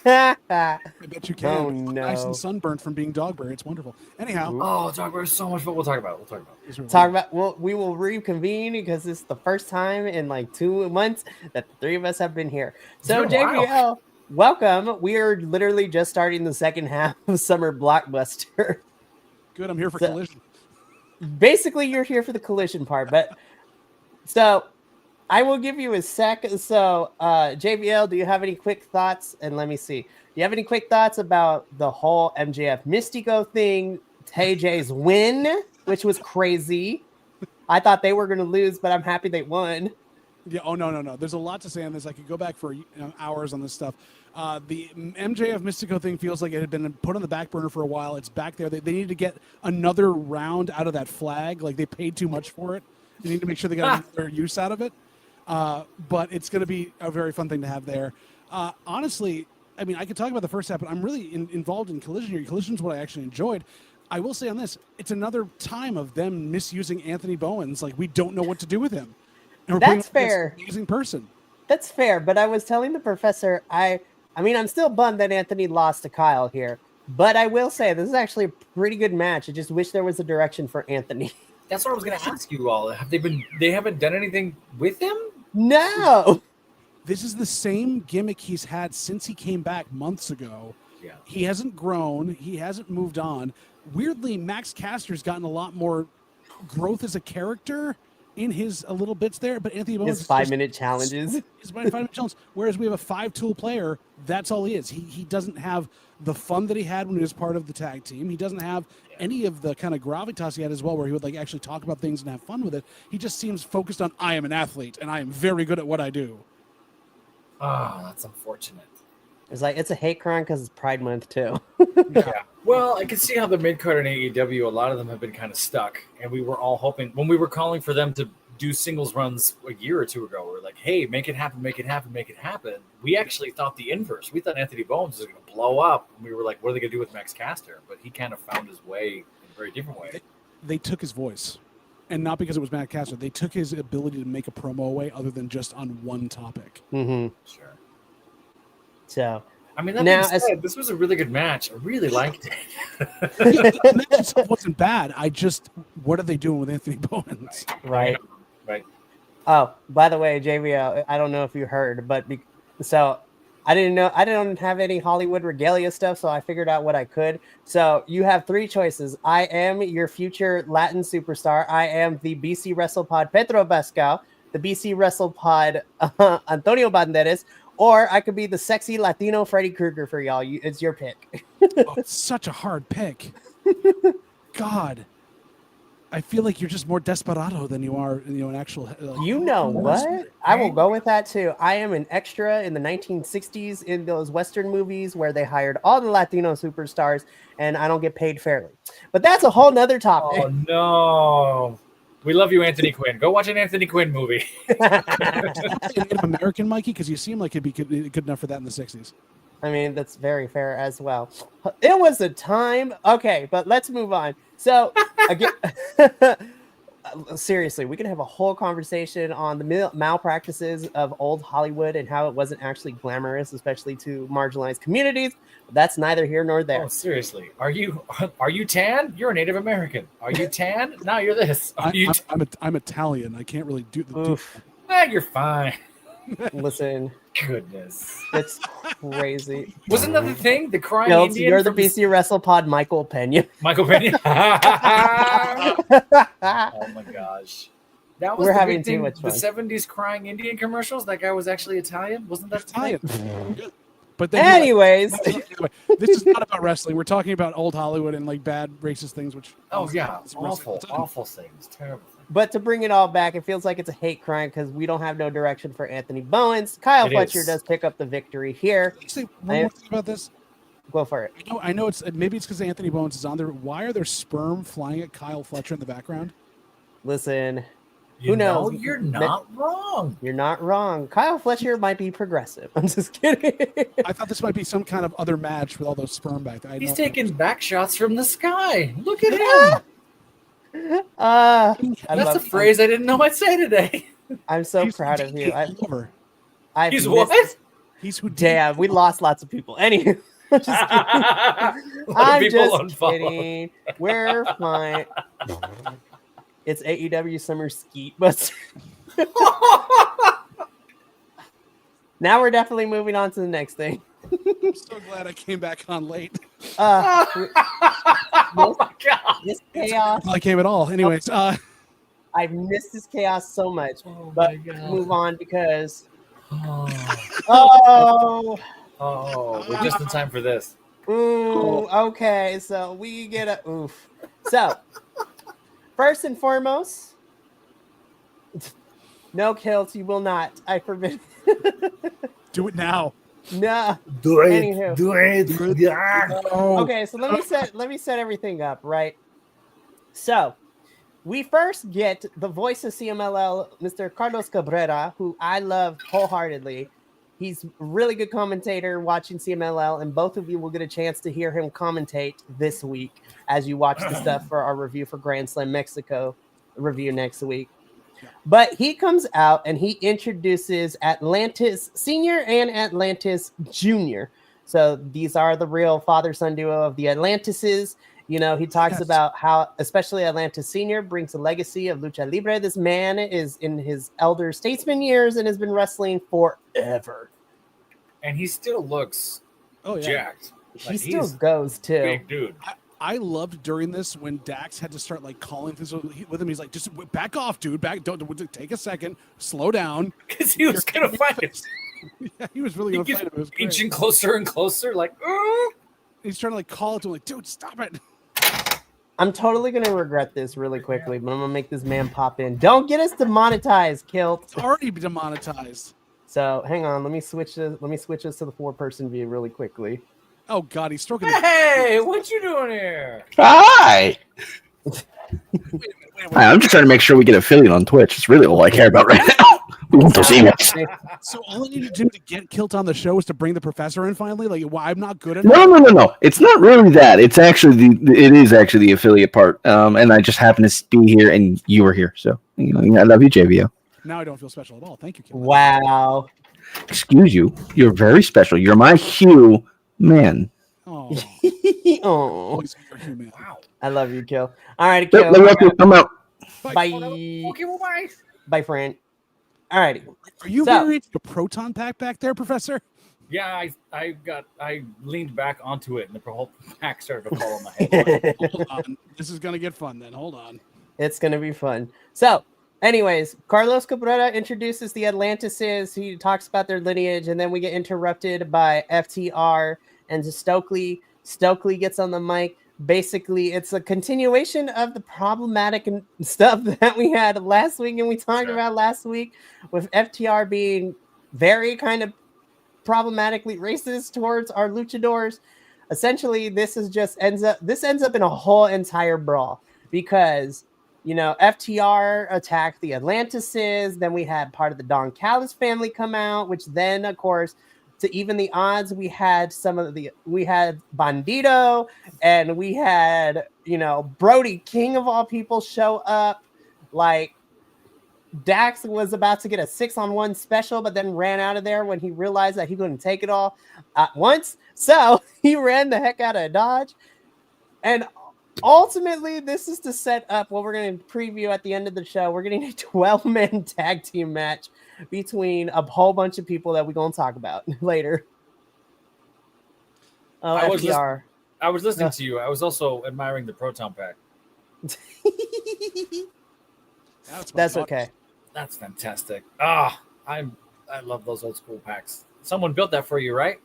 I bet you can. Oh, You look no. Nice and sunburned from being Dogberry. It's wonderful. Anyhow. Oh, talk about so much, but we'll talk about it. We will reconvene because it's the first time in like 2 months that the three of us have been here. So JBL, welcome. We are literally just starting the second half of Summer Blockbuster. Good, I'm here for Collision. Basically, you're here for the Collision part, but so I will give you a sec. So, JBL, do you have any quick thoughts? And let me see. Do you have any quick thoughts about the whole MJF Mystico thing? TJ's win, which was crazy. I thought they were going to lose, but I'm happy they won. Yeah. Oh, no. There's a lot to say on this. I could go back for hours on this stuff. The MJF Mystico thing feels like it had been put on the back burner for a while. It's back there. They need to get another round out of that flag. Like, they paid too much for it. They need to make sure they got another use out of it. But it's going to be a very fun thing to have there. Honestly, I mean, I could talk about the first half, but I'm really involved in Collision here. Collision's what I actually enjoyed. I will say on this, it's another time of them misusing Anthony Bowens. Like, we don't know what to do with him. And That's fair. Amazing person. That's fair, but I was telling the professor, I mean, I'm still bummed that Anthony lost to Kyle here, but I will say this is actually a pretty good match. I just wish there was a direction for Anthony. That's what I was going to ask you all. They haven't done anything with him? No. This is the same gimmick he's had since he came back months ago. Yeah. He hasn't grown. He hasn't moved on. Weirdly, Max Caster's gotten a lot more growth as a character in his little bits there, but Anthony Bowens his 5-minute challenges. His 5-minute challenge. Whereas we have a 5-tool player, that's all he is. He doesn't have the fun that he had when he was part of the tag team. He doesn't have any of the kind of gravitas he had as well, where he would like actually talk about things and have fun with it. He just seems focused on, I am an athlete and I am very good at what I do. Oh, that's unfortunate. It's like, it's a hate crime because it's Pride Month too. Yeah. Well, I can see how the mid-card in AEW, a lot of them have been kind of stuck. And we were all hoping, when we were calling for them to do singles runs a year or two ago, we're like, hey, make it happen, make it happen, make it happen. We actually thought the inverse. We thought Anthony Bowens was going to blow up. And we were like, what are they going to do with Max Caster? But he kind of found his way in a very different way. They took his voice. And not because it was Matt Caster. They took his ability to make a promo away other than just on one topic. Mm-hmm. Sure. So, I mean, that being said, this was a really good match. I really liked it. The match itself wasn't bad. What are they doing with Anthony Bowens? Right. Right. Oh, by the way, JVL, I don't know if you heard, but so I don't have any Hollywood regalia stuff, so I figured out what I could. So you have 3 choices. I am your future Latin superstar. I am the BC WrestlePod Pedro Pascal, the BC WrestlePod Antonio Banderas, or I could be the sexy Latino Freddy Krueger for y'all. It's your pick. Oh, it's such a hard pick. God. I feel like you're just more desperado than you are, an actual. You know what? I will go with that too. I am an extra in the 1960s in those Western movies where they hired all the Latino superstars and I don't get paid fairly. But that's a whole nother topic. Oh, no. We love you, Anthony Quinn. Go watch an Anthony Quinn movie. Native American, Mikey, because you seem like it'd be good enough for that in the 60s. I mean, that's very fair as well. It was a time. Okay, but let's move on. So, again, seriously, we can have a whole conversation on the malpractices of old Hollywood and how it wasn't actually glamorous, especially to marginalized communities. But that's neither here nor there. Oh, seriously. Are you tan? You're a Native American. Are you tan? No, you're this. I'm Italian. I can't really do the. You're fine. Listen. Goodness. It's crazy. Wasn't that the thing? The crying Fields, Indian? you're the BC WrestlePod Michael Pena. Michael Pena? Oh my gosh. That was We're the having big too thing. much fun. The 70s crying Indian commercials? That guy was actually Italian? Wasn't that Italian? But then anyways, this is not about wrestling. We're talking about old Hollywood and like bad racist things, which awful things, terrible things. But to bring it all back, it feels like it's a hate crime because we don't have no direction for Anthony Bowens. Kyle Fletcher does pick up the victory here. Can you say one more thing about this? Go for it. I know it's maybe it's because Anthony Bowens is on there. Why are there sperm flying at Kyle Fletcher in the background? Listen, who knows? You're not wrong. You're not wrong. Kyle Fletcher might be progressive. I'm just kidding. I thought this might be some kind of other match with all those sperm back there. He's taking back shots from the sky. Look at him. That's a phrase I didn't know I'd say today. I'm so proud of you. He's what? He's who? Damn, we lost lots of people. Anyway, I'm just kidding. We're fine. It's AEW Summer Skeet Buster. Now we're definitely moving on to the next thing. I'm so glad I came back on late. Oh my god! This chaos. I came at all. Anyways, I've missed this chaos so much, but move on because. We're just in time for this. Ooh, okay, so we get a oof. So, first and foremost, no kills. You will not. I forbid. Do it now. No. Do it. Anywho. Do it. Okay, so let me set everything up, right? So, we first get the voice of CMLL, Mr. Carlos Cabrera, who I love wholeheartedly. He's a really good commentator watching CMLL, and both of you will get a chance to hear him commentate this week as you watch the stuff for our review for Grand Slam Mexico review next week. But he comes out and he introduces Atlantis Senior and Atlantis Junior. So these are the real father-son duo of the Atlantises. You know, he talks about how, especially Atlantis Senior, brings a legacy of lucha libre. This man is in his elder statesman years and has been wrestling forever. And he still looks jacked. He still goes too. Big dude. I loved during this when Dax had to start like calling things with him. He's like, just back off, dude. Don't take a second. Slow down. Because he was going to fight it. Yeah, he was really going to fight it. It was inching closer and closer, like, he's trying to like call it to him, like, dude, stop it. I'm totally going to regret this really quickly, but I'm going to make this man pop in. Don't get us demonetized, Kilt. It's already demonetized. So hang on. Let me switch this to the 4-person view really quickly. Oh God, he's stroking. Hey, what you doing here? Hi. Hi, I'm just trying to make sure we get affiliate on Twitch. It's really all I care about right now. We want those emails. So all I need to do to get Kilt on the show is to bring the professor in finally. Like, why I'm not good enough? No. It's not really that. It's actually it is actually the affiliate part. And I just happen to be here, and you were here. So I love you, JVO. Now I don't feel special at all. Thank you, Kilt. Wow. Excuse you. You're very special. You're my Hugh man. Oh. Oh. Wow. I love you, Kill. All right, Kill. I'm out. Bye. Okay, well, bye. Bye, friend. All righty. Are you wearing a proton pack back there, Professor? Yeah, I leaned back onto it, and the whole pack started to fall on my head. Hold on. This is gonna get fun then. Hold on. It's gonna be fun. So, anyways, Carlos Cabrera introduces the Atlantises. He talks about their lineage, and then we get interrupted by FTR and Stokely. Stokely gets on the mic. basically it's a continuation of the problematic stuff that we had last week and we talked about last week with FTR being very kind of problematically racist towards our luchadors. Essentially, this ends up in a whole entire brawl because FTR attacked the Atlantises. Then we had part of the Don Callis family come out, which then, of course, to even the odds, we had Bandito and we had, Brody King of all people show up. Like, Dax was about to get a 6-on-1 special, but then ran out of there when he realized that he couldn't take it all at once. So he ran the heck out of Dodge. And ultimately, this is to set up what we're going to preview at the end of the show. We're getting a 12-man tag team match between a whole bunch of people that we're going to talk about later. Oh, FTR. I was listening to you. I was also admiring the Proton Pack. That's okay. That's fantastic. I love those old school packs. Someone built that for you, right?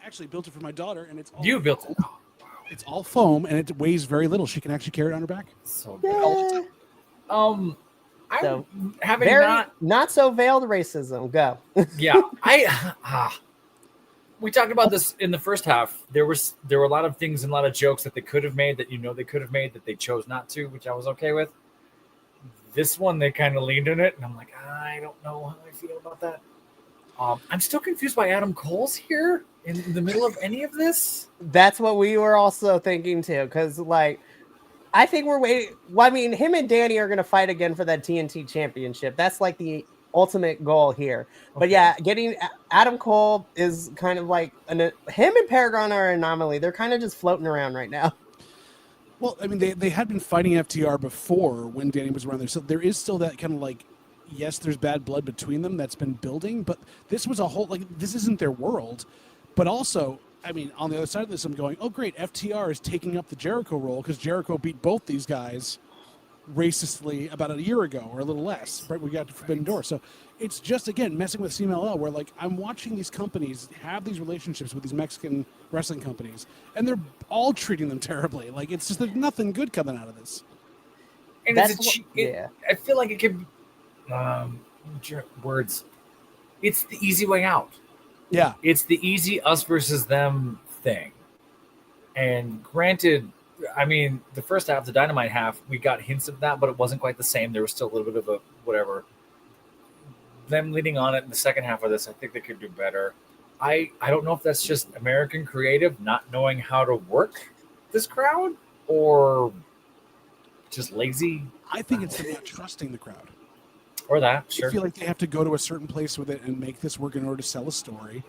Actually built it for my daughter, and it's all you built it. Oh, wow. It's all foam, and it weighs very little. She can actually carry it on her back. So good. Not so veiled racism. Go. Yeah, we talked about this in the first half. There were a lot of things and a lot of jokes that they could have made that they could have made that they chose not to, which I was okay with. This one, they kind of leaned in it, and I'm like, I don't know how I feel about that. I'm still confused why Adam Cole's here in the middle of any of this. That's what we were also thinking too, because I think we're waiting. Well, I mean, him and Danny are going to fight again for that TNT championship. That's like the ultimate goal here. Okay. But yeah, getting Adam Cole is kind of like him and Paragon are an anomaly. They're kind of just floating around right now. Well, I mean, they had been fighting FTR before when Danny was around there, so there is still that kind of like, yes, there's bad blood between them that's been building, but this was a whole, this isn't their world. But also, I mean, on the other side of this, I'm going, oh, great, FTR is taking up the Jericho role because Jericho beat both these guys racistly about a year ago or a little less, right? We got to Forbidden Door. So it's just, again, messing with CMLL where, I'm watching these companies have these relationships with these Mexican wrestling companies, and they're all treating them terribly. It's just, there's nothing good coming out of this. And I feel like it could words. It's the easy way out. Yeah. It's the easy us versus them thing. And granted, I mean, the first half, the Dynamite half, we got hints of that, but it wasn't quite the same. There was still a little bit of a whatever. Them leading on it in the second half of this, I think they could do better. I don't know if that's just American creative not knowing how to work this crowd or just lazy. I think it's them not trusting the crowd. Or that, sure. I feel like they have to go to a certain place with it and make this work in order to sell a story.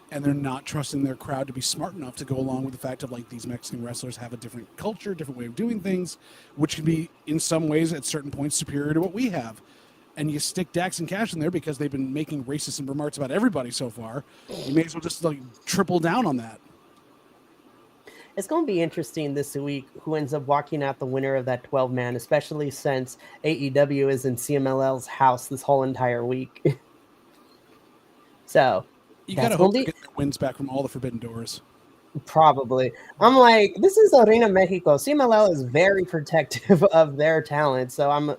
And they're not trusting their crowd to be smart enough to go along with the fact of these Mexican wrestlers have a different culture, different way of doing things, which can be in some ways at certain points superior to what we have. And you stick Dax and Cash in there because they've been making racist remarks about everybody so far. You may as well just triple down on that. It's going to be interesting this week who ends up walking out the winner of that 12-man, especially since AEW is in CMLL's house this whole entire week. So you got to hope they get their wins back from all the Forbidden Doors. Probably. I'm like, this is Arena Mexico. CMLL is very protective of their talent. So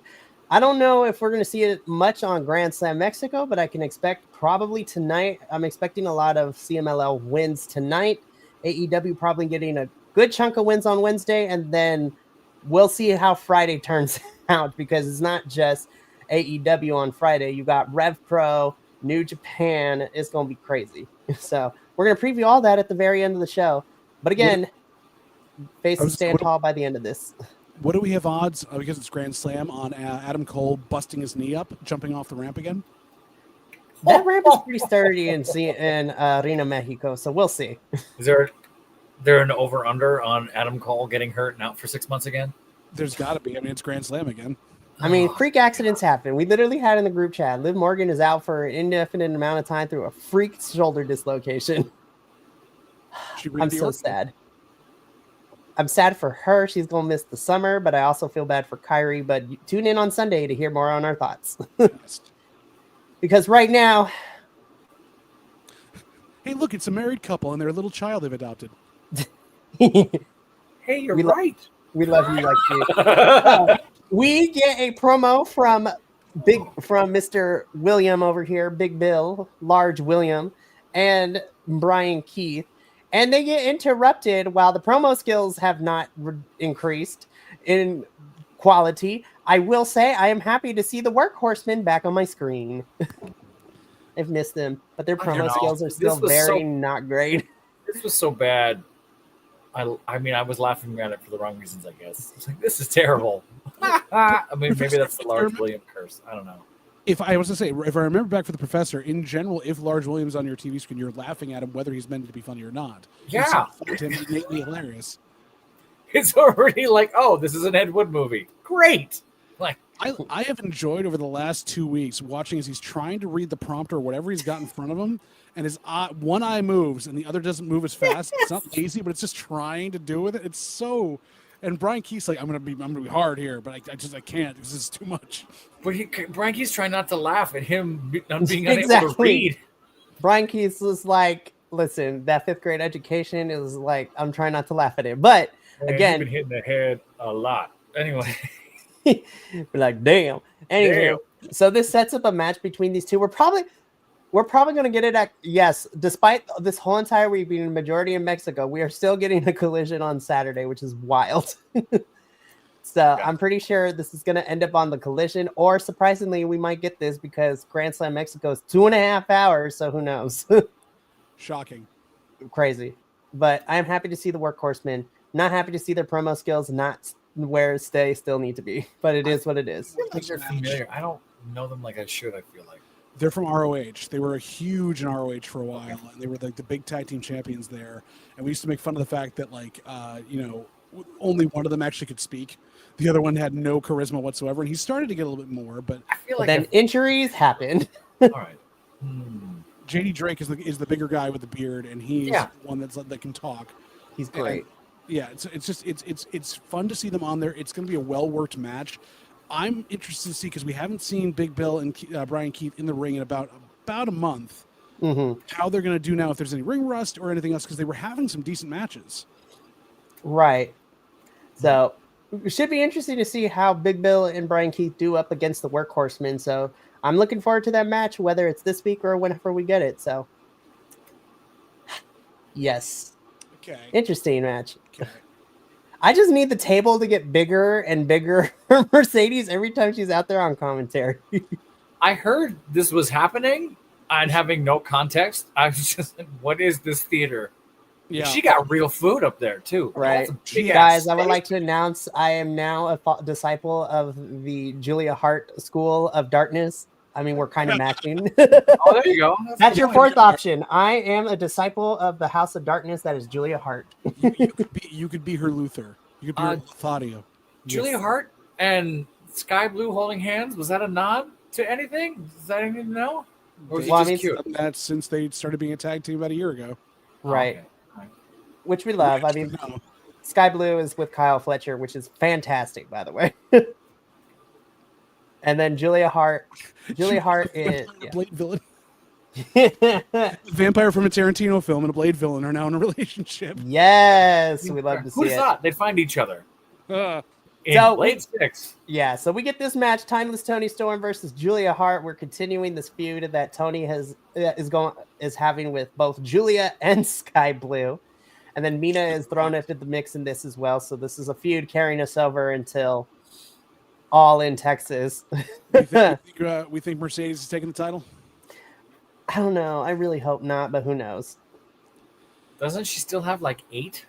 I don't know if we're going to see it much on Grand Slam Mexico, but I can expect probably tonight. I'm expecting a lot of CMLL wins tonight. AEW probably getting a good chunk of wins on Wednesday, and then we'll see how Friday turns out because it's not just AEW on Friday. You got Rev Pro, New Japan. It's going to be crazy. So we're going to preview all that at the very end of the show. But again, face and stand tall by the end of this. What do we have odds, because it's Grand Slam, on Adam Cole busting his knee up, jumping off the ramp again? That ramp is pretty sturdy in Arena Mexico, so we'll see. Is there an over-under on Adam Cole getting hurt and out for 6 months again? There's got to be. I mean, it's Grand Slam again. I mean, freak accidents happen. We literally had in the group chat, Liv Morgan is out for an indefinite amount of time through a freak shoulder dislocation. I'm so sad. I'm sad for her. She's going to miss the summer, but I also feel bad for Kyrie. But tune in on Sunday to hear more on our thoughts. Because right now... Hey, look, it's a married couple and their little child they've adopted. Hey, you're We right. We love you like you. We get a promo from Mr. William over here, Big Bill, Large William, and Brian Keith, and they get interrupted while the promo skills have not increased in quality. I will say I am happy to see the Workhorsemen back on my screen. I've missed them, but their I don't promo know. skills are This still was very so- not great. This was so bad. I mean, I was laughing at it for the wrong reasons, I guess. It's like, this is terrible. I mean, maybe that's the Large William curse. I don't know. If I was to say, if I remember back for the Professor, in general, if Large William's on your TV screen, you're laughing at him whether he's meant to be funny or not. Yeah. It's innately hilarious. It's already like, oh, this is an Ed Wood movie. Great. Like, I have enjoyed over the last 2 weeks watching as he's trying to read the prompter or whatever he's got in front of him, and his one eye moves and the other doesn't move as fast. It's not lazy, but it's just trying to do with it. It's so. And Brian Keith's like, I'm gonna be hard here, but I can't because it's too much. but Brian Keith's trying not to laugh at him not being unable to Exactly. read. Brian Keith was like, listen, that 5th grade education is like, I'm trying not to laugh at it. But Man, again, he's been hitting the head a lot. Anyway, be like, damn. Anyway, so this sets up a match between these two. We're probably going to get it at, yes, despite this whole entire week being a majority in Mexico, we are still getting a collision on Saturday, which is wild. So I'm pretty sure this is going to end up on the collision, or surprisingly, we might get this because Grand Slam Mexico is 2.5 hours. So who knows? Shocking. Crazy. But I'm happy to see the Workhorsemen. Not happy to see their promo skills not where they still need to be, but it is what it is. I feel like they're familiar. I don't know them like I should, I feel like. They're from ROH. They were huge in ROH for a while, and they were like the big tag team champions there. And we used to make fun of the fact that, like, only one of them actually could speak. The other one had no charisma whatsoever, and he started to get a little bit more. But I feel But like then injuries happened. all right. JD Drake is the bigger guy with the beard, and he's the one that can talk. He's great. Yeah, it's fun to see them on there. It's going to be a well worked match. I'm interested to see because we haven't seen Big Bill and Brian Keith in the ring in about a month. Mm-hmm. How they're going to do now, if there's any ring rust or anything else, because they were having some decent matches. Right. So it should be interesting to see how Big Bill and Brian Keith do up against the Workhorsemen. So I'm looking forward to that match, whether it's this week or whenever we get it. So yes. Okay. Interesting match. Okay. I just need the table to get bigger and bigger for Mercedes every time she's out there on commentary. I heard this was happening and having no context. I was just like, what is this theater? Yeah. She got real food up there too. Right. That's a big-ass Guys, I would steak. like to announce I am now a disciple of the Julia Hart School of Darkness. I mean, we're kind of matching. Oh, there you go. That's your fourth option. I am a disciple of the House of Darkness. That is Julia Hart. You could be her Luther. You could be her Claudio. Julia Hart and Sky Blue holding hands. Was that a nod to anything? Is that anything to know? Or was Well, I it mean, just cute? That's since they started being a tag team about a year ago. Right. Okay. Which we love. I mean, No. Sky Blue is with Kyle Fletcher, which is fantastic, by the way. And then Julia Hart. Julia Hart is A Blade villain. yeah. Vampire from a Tarantino film and a Blade villain are now in a relationship. Yes, we love to see Who'd it. have thought they'd find each other in So- Blade 6? Yeah, so we get this match: Timeless Tony Storm versus Julia Hart. We're continuing this feud that Tony is having with both Julia and Sky Blue, and then Mina is thrown into the mix in this as well. So this is a feud carrying us over until All in Texas. We think Mercedes is taking the title. I don't know. I really hope not, but who knows? Doesn't she still have like 8?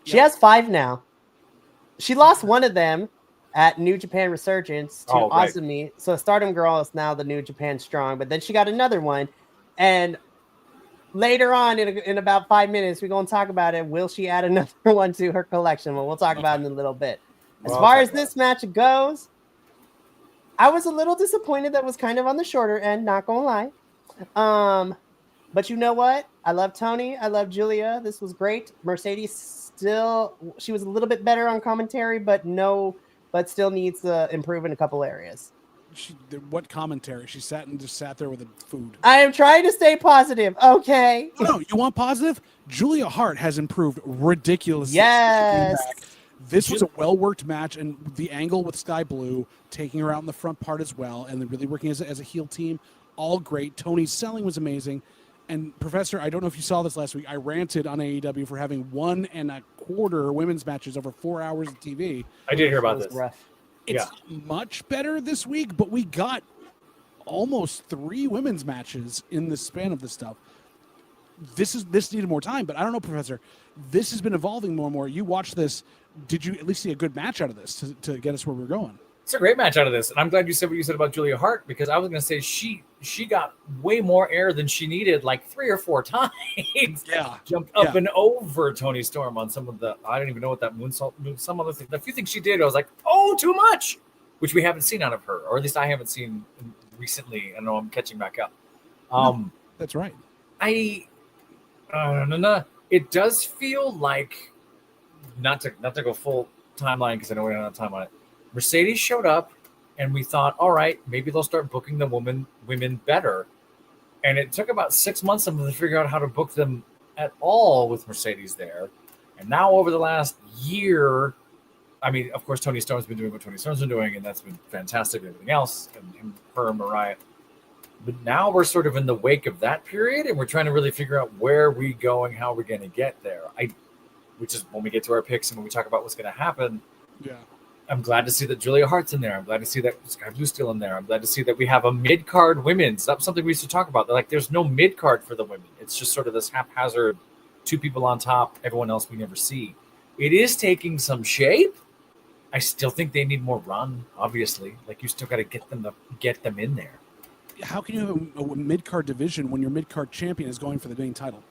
She has 5 now. She lost one of them at New Japan Resurgence to right. Azumi. So Stardom Girl is now the New Japan Strong. But then she got another one. And later on, in about 5 minutes, we're going to talk about it. Will she add another one to her collection? Well, we'll talk about it in a little bit. As Well, far I'll as talk about this match goes, I was a little disappointed that was kind of on the shorter end, not going to lie. But you know what? I love Tony. I love Julia. This was great. Mercedes she was a little bit better on commentary, but still needs to improve in a couple areas. What commentary? She just sat there with the food. I am trying to stay positive. Okay. No, you want positive? Julia Hart has improved ridiculously. Yes. This was a well-worked match, and the angle with Sky Blue, taking her out in the front part as well, and then really working as a heel team, all great. Tony's selling was amazing. And Professor, I don't know if you saw this last week, I ranted on AEW for having 1.25 women's matches over 4 hours of TV. I did hear about this. Rough. It's much better this week, but we got almost 3 women's matches in the span of this stuff. This needed more time, but I don't know, Professor. This has been evolving more and more. You watched this. Did you at least see a good match out of this to get us where we're going? It's a great match out of this, and I'm glad you said what you said about Julia Hart, because I was going to say she got way more air than she needed, like 3 or 4 times. Yeah, Jumped up and over Tony Storm on some of the, I don't even know what that moonsault, some other thing. The few things she did, I was like, oh, too much, which we haven't seen out of her, or at least I haven't seen recently. I know I'm catching back up. No, that's right. No. It does feel like, not to go full timeline because I know we don't have time on it. Mercedes showed up, and we thought, all right, maybe they'll start booking the women better. And it took about 6 months of them to figure out how to book them at all with Mercedes there. And now over the last year, I mean, of course, Tony Storm's been doing what Tony Storm's been doing, and that's been fantastic and everything else, and her and Mariah. But now we're sort of in the wake of that period, and we're trying to really figure out where we go and how we're going to get there. Which is when we get to our picks and when we talk about what's going to happen. Yeah. I'm glad to see that Julia Hart's in there. I'm glad to see that Sky Blue's still in there. I'm glad to see that we have a mid-card women's. That's something we used to talk about. Like, there's no mid-card for the women. It's just sort of this haphazard 2 people on top, everyone else we never see. It is taking some shape. I still think they need more run, obviously. Like, you still got to get them in there. How can you have a mid-card division when your mid-card champion is going for the main title?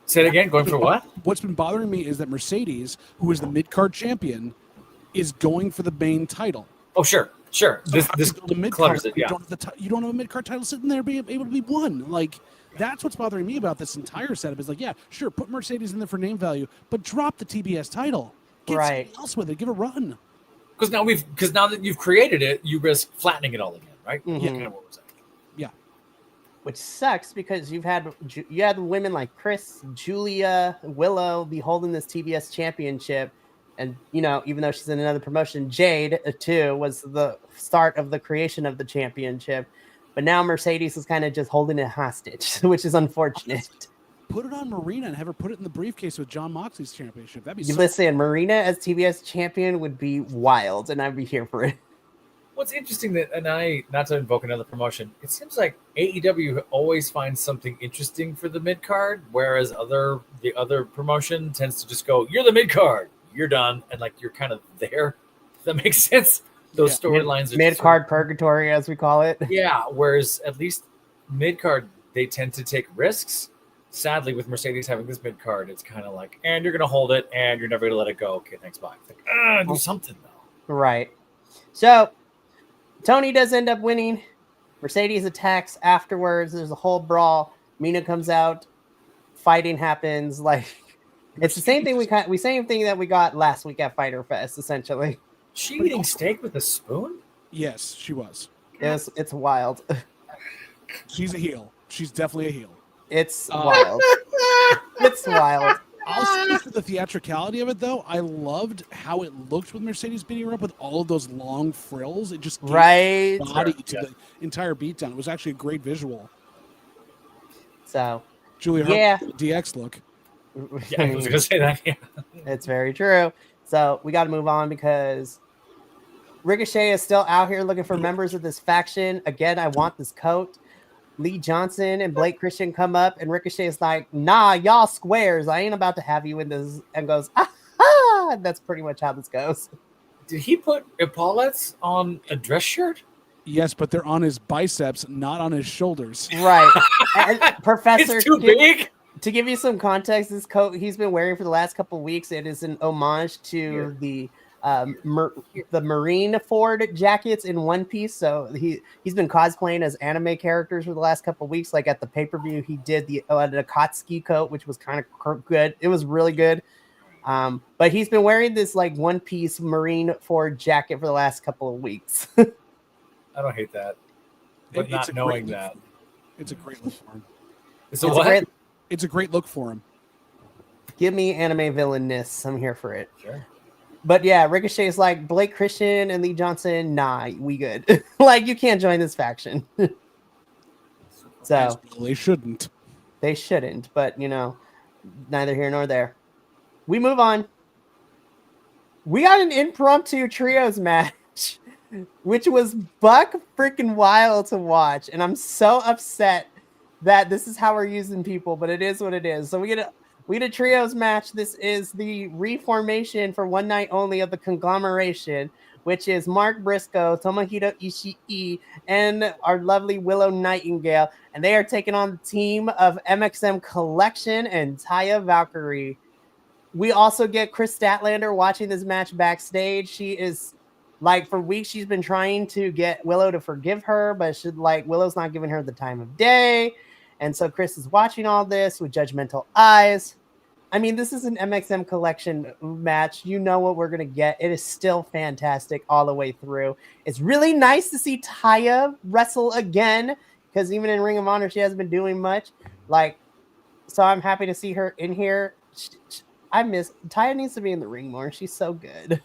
Say it again, going for what? What's been bothering me is that Mercedes, who is the mid-card champion, is going for the main title. Oh, sure. So This clutters it, you don't have a mid-card title sitting there being able to be won. Like, that's what's bothering me about this entire setup is like, yeah, sure, put Mercedes in there for name value, but drop the TBS title. Get something else with it. Give it a run. Because now that you've created it, you risk flattening it all again, right? Mm-hmm. Yeah. Kind of what we're saying. Yeah. Which sucks because you had women like Chris, Julia, Willow be holding this TBS championship. And, you know, even though she's in another promotion, Jade, too, was the start of the creation of the championship. But now Mercedes is kind of just holding it hostage, which is unfortunate. Put it on Marina and have her put it in the briefcase with John Moxley's championship. That'd be Listen, Marina as TBS champion would be wild, and I'd be here for it. What's interesting not to invoke another promotion, it seems like AEW always finds something interesting for the mid-card, whereas the other promotion tends to just go, you're the mid-card. You're done, and like you're kind of there. Does that make sense? Those storylines are mid-card purgatory, as we call it. Yeah, whereas at least mid-card they tend to take risks. Sadly, with Mercedes having this mid-card, it's kind of like, and you're gonna hold it, and you're never gonna let it go. Okay, thanks, bye. It's like, do something though. Right. So Tony does end up winning. Mercedes attacks afterwards. There's a whole brawl. Mina comes out. Fighting happens. Like. It's the same thing same thing that we got last week at Fyter Fest, essentially. She eating steak with a spoon? Yes, she was. It's wild. She's a heel. She's definitely a heel. It's wild. It's wild. I'll say for the theatricality of it, though, I loved how it looked with Mercedes beating her up with all of those long frills. It just gave body to the entire beatdown. It was actually a great visual. So, Julia Hart, DX look. Yeah, I was going to say that. Yeah. It's very true. So we got to move on because Ricochet is still out here looking for members of this faction. Again, I want this coat. Lee Johnson and Blake Christian come up, and Ricochet is like, nah, y'all squares. I ain't about to have you in this. And goes, ah! That's pretty much how this goes. Did he put epaulettes on a dress shirt? Yes, but they're on his biceps, not on his shoulders. Right. And Professor, it's too big. To give you some context, this coat he's been wearing for the last couple of weeks, it is an homage to the Marine Ford jackets in One Piece. So he's been cosplaying as anime characters for the last couple of weeks. Like at the pay-per-view, he did the Akatsuki coat, which was kind of good. It was really good. But he's been wearing this like One Piece Marine Ford jacket for the last couple of weeks. I don't hate that, but not knowing that. It's a great look for him. It's a great look for him. Give me anime villainness. I'm here for it. Sure. But yeah, Ricochet's like Blake Christian and Lee Johnson. Nah, we good. Like you can't join this faction. So As well, they shouldn't. they shouldn't. But neither here nor there. We move on. We got an impromptu trios match, which was buck freaking wild to watch, and I'm so upset that this is how we're using people, but it is what it is. So we get a trios match. This is the reformation for one night only of the conglomeration, which is Mark Briscoe, Tomohiro Ishii, and our lovely Willow Nightingale, and they are taking on the team of MXM Collection and Taya Valkyrie. We also get Chris Statlander watching this match backstage. She is like, for weeks, she's been trying to get Willow to forgive her, but Willow's not giving her the time of day. And so Chris is watching all this with judgmental eyes. I mean, this is an MXM Collection match. You know what we're going to get. It is still fantastic all the way through. It's really nice to see Taya wrestle again, because even in Ring of Honor, she hasn't been doing much. So I'm happy to see her in here. Taya needs to be in the ring more. She's so good.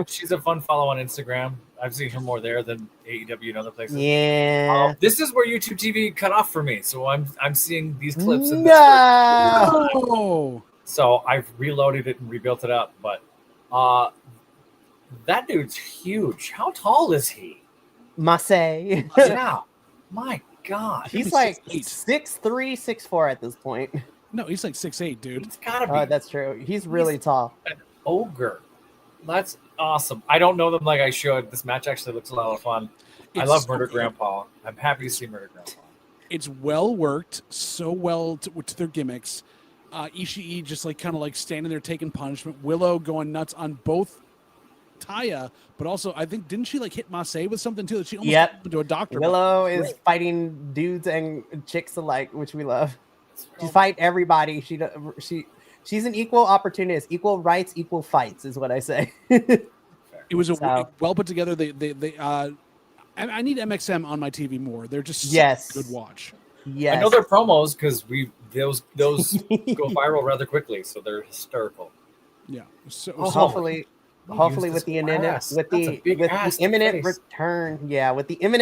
she's a fun follow on Instagram. I've seen her more there than AEW and other places. Yeah. This is where YouTube TV cut off for me, so I'm seeing these clips. No. So I've reloaded it and rebuilt it up. But that dude's huge. How tall is he? Masay. Yeah. My God. He's like 6'3", 6'4" at this point. No, he's like 6'8", dude. He's gotta be. Oh, that's true. He's really tall. An ogre. That's awesome. I don't know them like I should. This match actually looks a lot of fun. I love Murder Grandpa. I'm happy to see Murder Grandpa. It's well worked, so well to their gimmicks. Ishii just kind of standing there taking punishment. Willow going nuts on both Taya, but also I think didn't she hit Masay with something too? That she almost went into a doctor. Willow is fighting dudes and chicks alike, which we love. She fight everybody. She's an equal opportunist. Equal rights, equal fights is what I say. It was well put together. I need MXM on my TV more. They're just such a good watch. Yes. I know their promos because those go viral rather quickly, so they're hysterical. Yeah. So hopefully with the imminent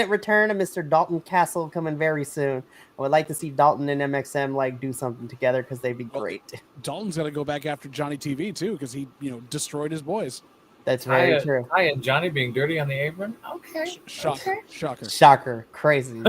return of Mr. Dalton Castle coming very soon. I would like to see Dalton and MXM do something together because they'd be great. Dalton's got to go back after Johnny TV too because he destroyed his boys. That's very true. Hi, and Johnny being dirty on the apron. Okay. Shocker. Crazy.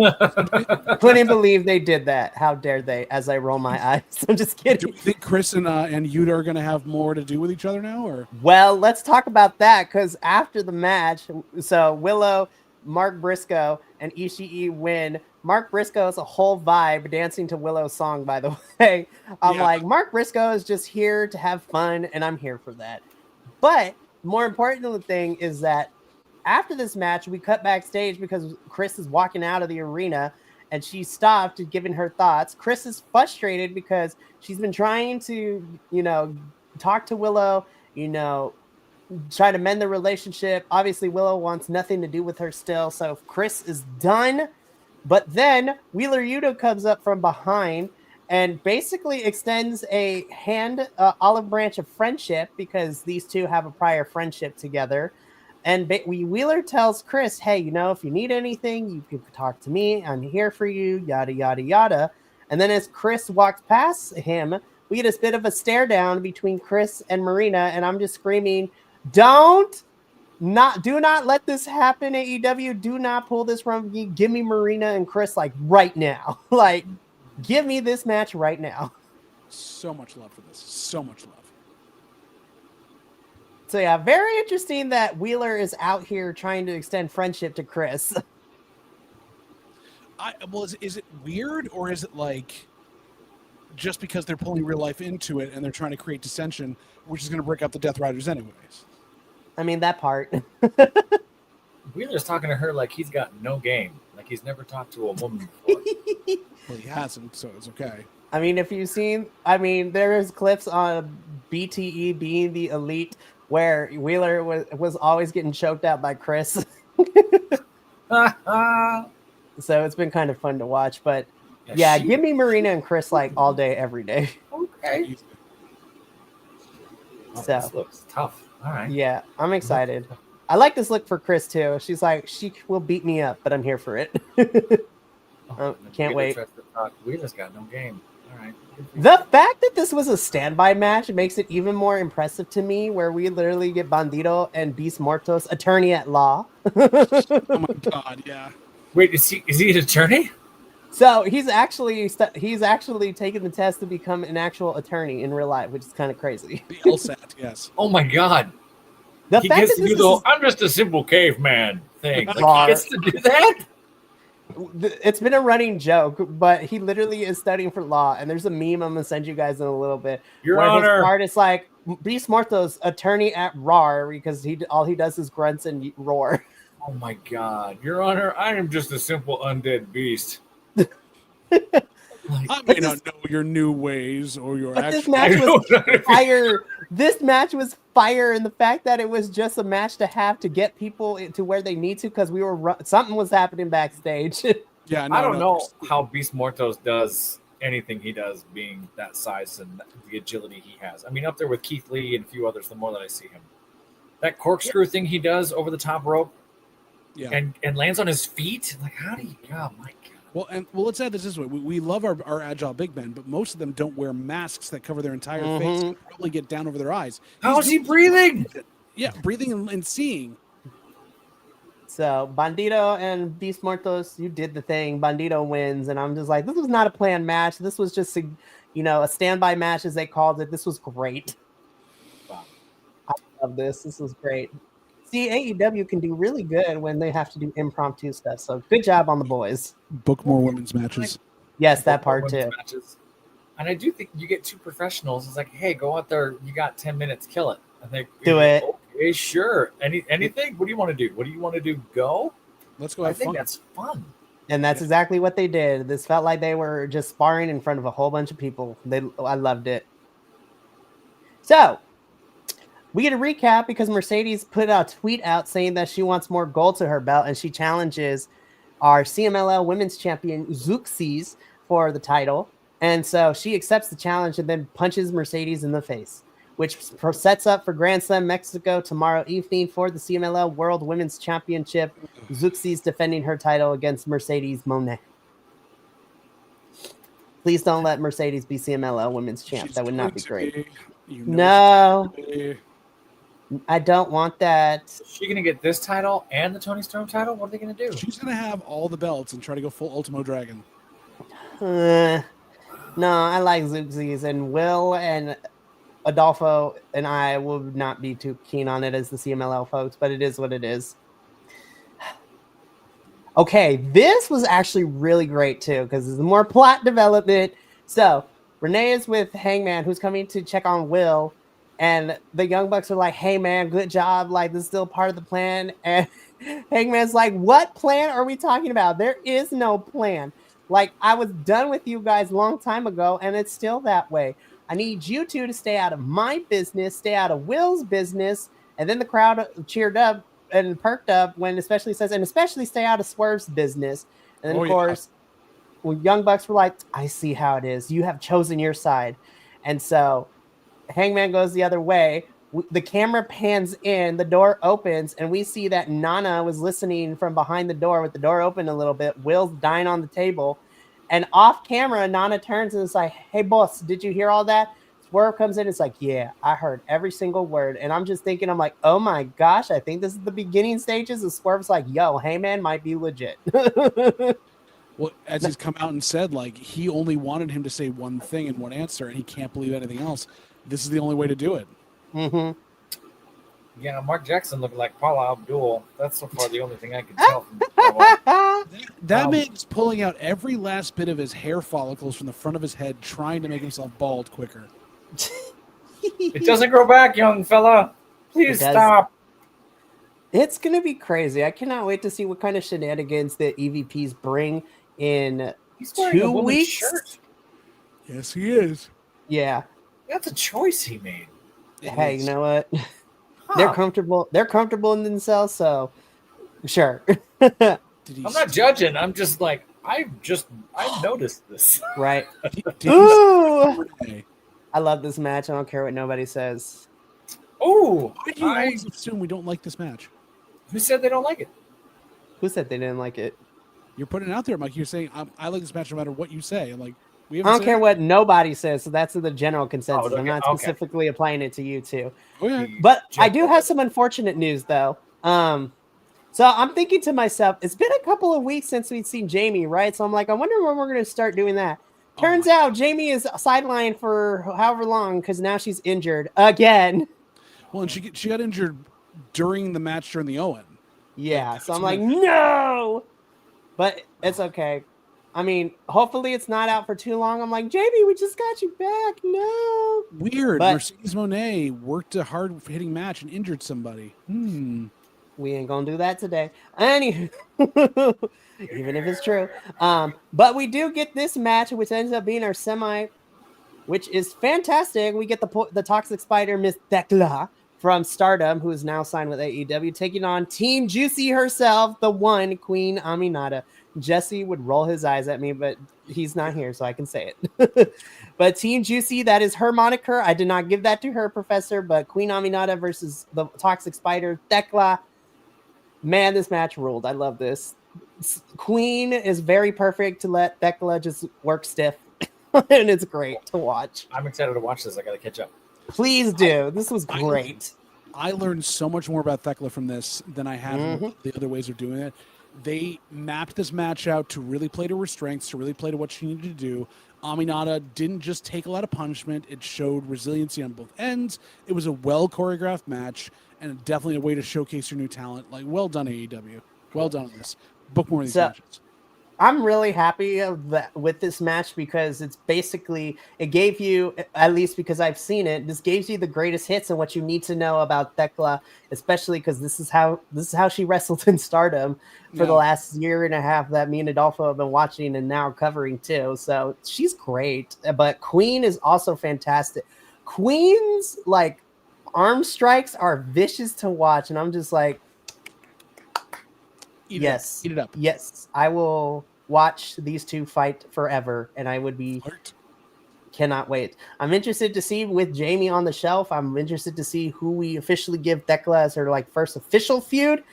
Couldn't believe they did that. How dare they? As I roll my eyes. I'm just kidding. Do you think Chris and Yuta are going to have more to do with each other now? Or well, let's talk about that because after the match, so Willow, Mark Briscoe, and Ishii win. Mark Briscoe is a whole vibe dancing to Willow's song, by the way. I'm like, Mark Briscoe is just here to have fun, and I'm here for that. But more important thing is that after this match, we cut backstage because Chris is walking out of the arena and she stopped giving her thoughts. Chris is frustrated because she's been trying to, talk to Willow, try to mend the relationship. Obviously, Willow wants nothing to do with her still. So Chris is done. But then Wheeler Yuta comes up from behind and basically extends a olive branch of friendship because these two have a prior friendship together. And Wheeler tells Chris, hey, if you need anything, you can talk to me. I'm here for you, yada, yada, yada. And then as Chris walks past him, we get a bit of a stare down between Chris and Marina. And I'm just screaming, do not let this happen, AEW. Do not pull this from me. Give me Marina and Chris right now. Give me this match right now. So much love for this. So much love. So yeah, very interesting that Wheeler is out here trying to extend friendship to Chris. Is it weird or is it just because they're pulling real life into it and they're trying to create dissension, which is going to break up the Death Riders anyways? I mean, that part. Wheeler's talking to her like he's got no game. Like he's never talked to a woman before. Well, he hasn't, so it's okay. I mean, if you've seen, there is clips on BTE being the elite where Wheeler was always getting choked out by Chris. So it's been kind of fun to watch. But give me Marina and Chris all day, every day. Okay. So this looks tough. All right. Yeah, I'm excited. I like this look for Chris too. She's like, she will beat me up, but I'm here for it. Can't wait. We just got no game. All right. The fact that this was a standby match makes it even more impressive to me, where we literally get Bandito and Beast Mortos, attorney at law. Oh my god, yeah. Wait, is he an attorney? So he's actually taken the test to become an actual attorney in real life, which is kind of crazy. The LSAT, yes. Oh my god. The He fact gets that to do this the is I'm just a simple caveman thing. Like, Rar. he gets to do that? it's been a running joke, but he literally is studying for law, and there's a meme I'm gonna send you guys in a little bit. Your where Honor. his card is like Beast Mortos, attorney at RAR, because all he does is grunts and roar. Oh my god. Your Honor, I am just a simple undead beast. I may not know your new ways or your But this actual. match was I know. fire. This match was fire, and the fact that it was just a match to have to get people to where they need to, because we were something was happening backstage. Yeah, I don't know how Beast Mortos does anything he does being that size and the agility he has. I mean, up there with Keith Lee and a few others, the more that I see him. That corkscrew thing he does over the top rope Yeah. and lands on his feet. Like, how do you, oh my God. Well, let's add this way. We love our agile big men, but most of them don't wear masks that cover their entire face and probably get down over their eyes. How is he breathing? Yeah, breathing and seeing. So Bandito and Beast Mortos, you did the thing. Bandito wins, and I'm just like, this was not a planned match. This was just a standby match, as they called it. This was great. Wow. I love this. This was great. See, AEW can do really good when they have to do impromptu stuff. So good job on the boys. Book more women's matches. Yes, that part too. Matches. And I do think you get two professionals. It's like, hey, go out there. You got 10 minutes. Kill it. I think Do it. Okay, sure. Anything? What do you want to do? What do you want to do? Go. Let's go I have think fun. that's fun. And that's exactly what they did. This felt like they were just sparring in front of a whole bunch of people. I loved it. So we get a recap because Mercedes put a tweet out saying that she wants more gold to her belt, and she challenges our CMLL Women's Champion Zuxis for the title. And so she accepts the challenge and then punches Mercedes in the face, which sets up for Grand Slam Mexico tomorrow evening for the CMLL World Women's Championship. Zuxis defending her title against Mercedes Monet. Please don't let Mercedes be CMLL Women's Champ. She's That would not going be to great. You No, she's going to be. I don't want that. Is she going to get this title and the Tony Storm title? What are they going to do? She's going to have all the belts and try to go full Ultimo Dragon. No, I like Zuxis, and Will and Adolfo and I will not be too keen on it as the CMLL folks, but it is what it is. Okay, this was actually really great too, because there's more plot development. So Renee is with Hangman, who's coming to check on Will, and the Young Bucks are like, hey man, good job, like this is still part of the plan. And Hangman's like, what plan are we talking about? There is no plan. Like, I was done with you guys a long time ago, and it's still that way. I need you two to stay out of my business, stay out of Will's business. And then the crowd cheered up and perked up when especially stay out of Swerve's business. And then, of course, when Young Bucks were like, I see how it is. You have chosen your side. And so Hangman goes the other way. The camera pans in, the door opens, and we see that Nana was listening from behind the door with the door open a little bit. Will's dying on the table. And off camera, Nana turns and is like, hey, boss, did you hear all that? Swerve comes in. It's like, yeah, I heard every single word. And I'm just thinking, I'm like, oh my gosh, I think this is the beginning stages. And Swerve's like, yo, Heyman might be legit. Well, as he's come out and said, like, he only wanted him to say one thing and one answer, and he can't believe anything else. This is the only way to do it. Mm-hmm. Yeah, Mark Jackson looked like Paula Abdul. That's so far the only thing I can tell from Paula. That man's pulling out every last bit of his hair follicles from the front of his head, trying to make himself bald quicker. It doesn't grow back, young fella. Please stop. It's going to be crazy. I cannot wait to see what kind of shenanigans the EVPs bring in He's wearing a 2 woman's weeks. shirt. Yes, he is. Yeah. That's a choice he made. Hey, you know what? They're comfortable. They're comfortable in themselves, so sure. I'm not judging. I'm just like, I've noticed this. Right. Did Ooh! I love this match. I don't care what nobody says. Oh, Why do you always assume we don't like this match? who said they don't like it? Who said they didn't like it? You're putting it out there, Mike. You're saying I like this match no matter what you say. I'm like, we I haven't. don't care what nobody says, so that's the general consensus. okay, I'm not okay. specifically applying it to you two. Okay. But I do have some unfortunate news, though. So I'm thinking to myself, it's been a couple of weeks since we've seen Jamie, right? So I'm like, I wonder when we're going to start doing that. Turns out Jamie is sidelined for however long because now she's injured again. Well, and she got injured during the match during the Owen. Yeah, so I'm like, no, but it's okay. I mean, hopefully it's not out for too long. I'm like, Jamie, we just got you back. No. Weird. But Mercedes Moné worked a hard hitting match and injured somebody. we ain't gonna do that today. Anywho, even if it's true. But we do get this match, which ends up being our semi, which is fantastic. We get the Toxic Spider, Miss Thekla from Stardom, who is now signed with AEW, taking on Team Juicy herself, the one, Queen Aminata. Jesse would roll his eyes at me, but he's not here, so I can say it. But Team Juicy, that is her moniker. I did not give that to her, Professor, but Queen Aminata versus the Toxic Spider, Thekla. Man, this match ruled. I love this. Queen is very perfect to let Thekla just work stiff, and it's great to watch. I'm excited to watch this. I got to catch up. Please do. This was great. I learned so much more about Thekla from this than I had with the other ways of doing it. They mapped this match out to really play to her strengths, to really play to what she needed to do. Aminata didn't just take a lot of punishment. It showed resiliency on both ends. It was a well-choreographed match and definitely a way to showcase your new talent. Like, well done, AEW. Well done on this. Book more of these matches. I'm really happy with this match because it's basically, it gave you, at least because I've seen it, this gives you the greatest hits and what you need to know about Thekla, especially because this is how she wrestled in Stardom for the last year and a half that me and Adolfo have been watching and now covering too. So she's great, but Queen is also fantastic. Queen's like arm strikes are vicious to watch, and I'm just like, Eat it up. Yes, I will watch these two fight forever, and I would be cannot wait. I'm interested to see with Jamie on the shelf. I'm interested to see who we officially give Thekla as her like first official feud,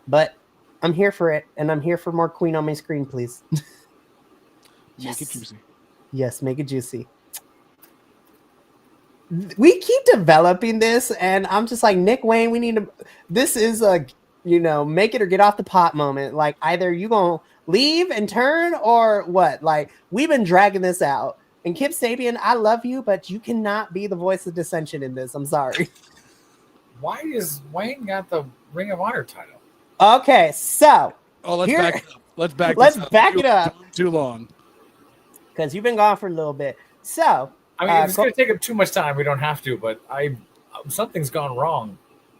but I'm here for it, and I'm here for more Queen on my screen, please. Make it juicy. Yes, make it juicy. We keep developing this, and I'm just like, Nick Wayne, we need to. This is a make it or get off the pot moment. Like, either you gonna leave and turn or what? Like, we've been dragging this out. And Kip Sabian, I love you, but you cannot be the voice of dissension in this. I'm sorry. Why is Wayne got the Ring of Honor title? Okay, so let's back it up. Let's back it up. Too long. Because you've been gone for a little bit. So I mean, it's going to take up too much time. We don't have to, but something's gone wrong.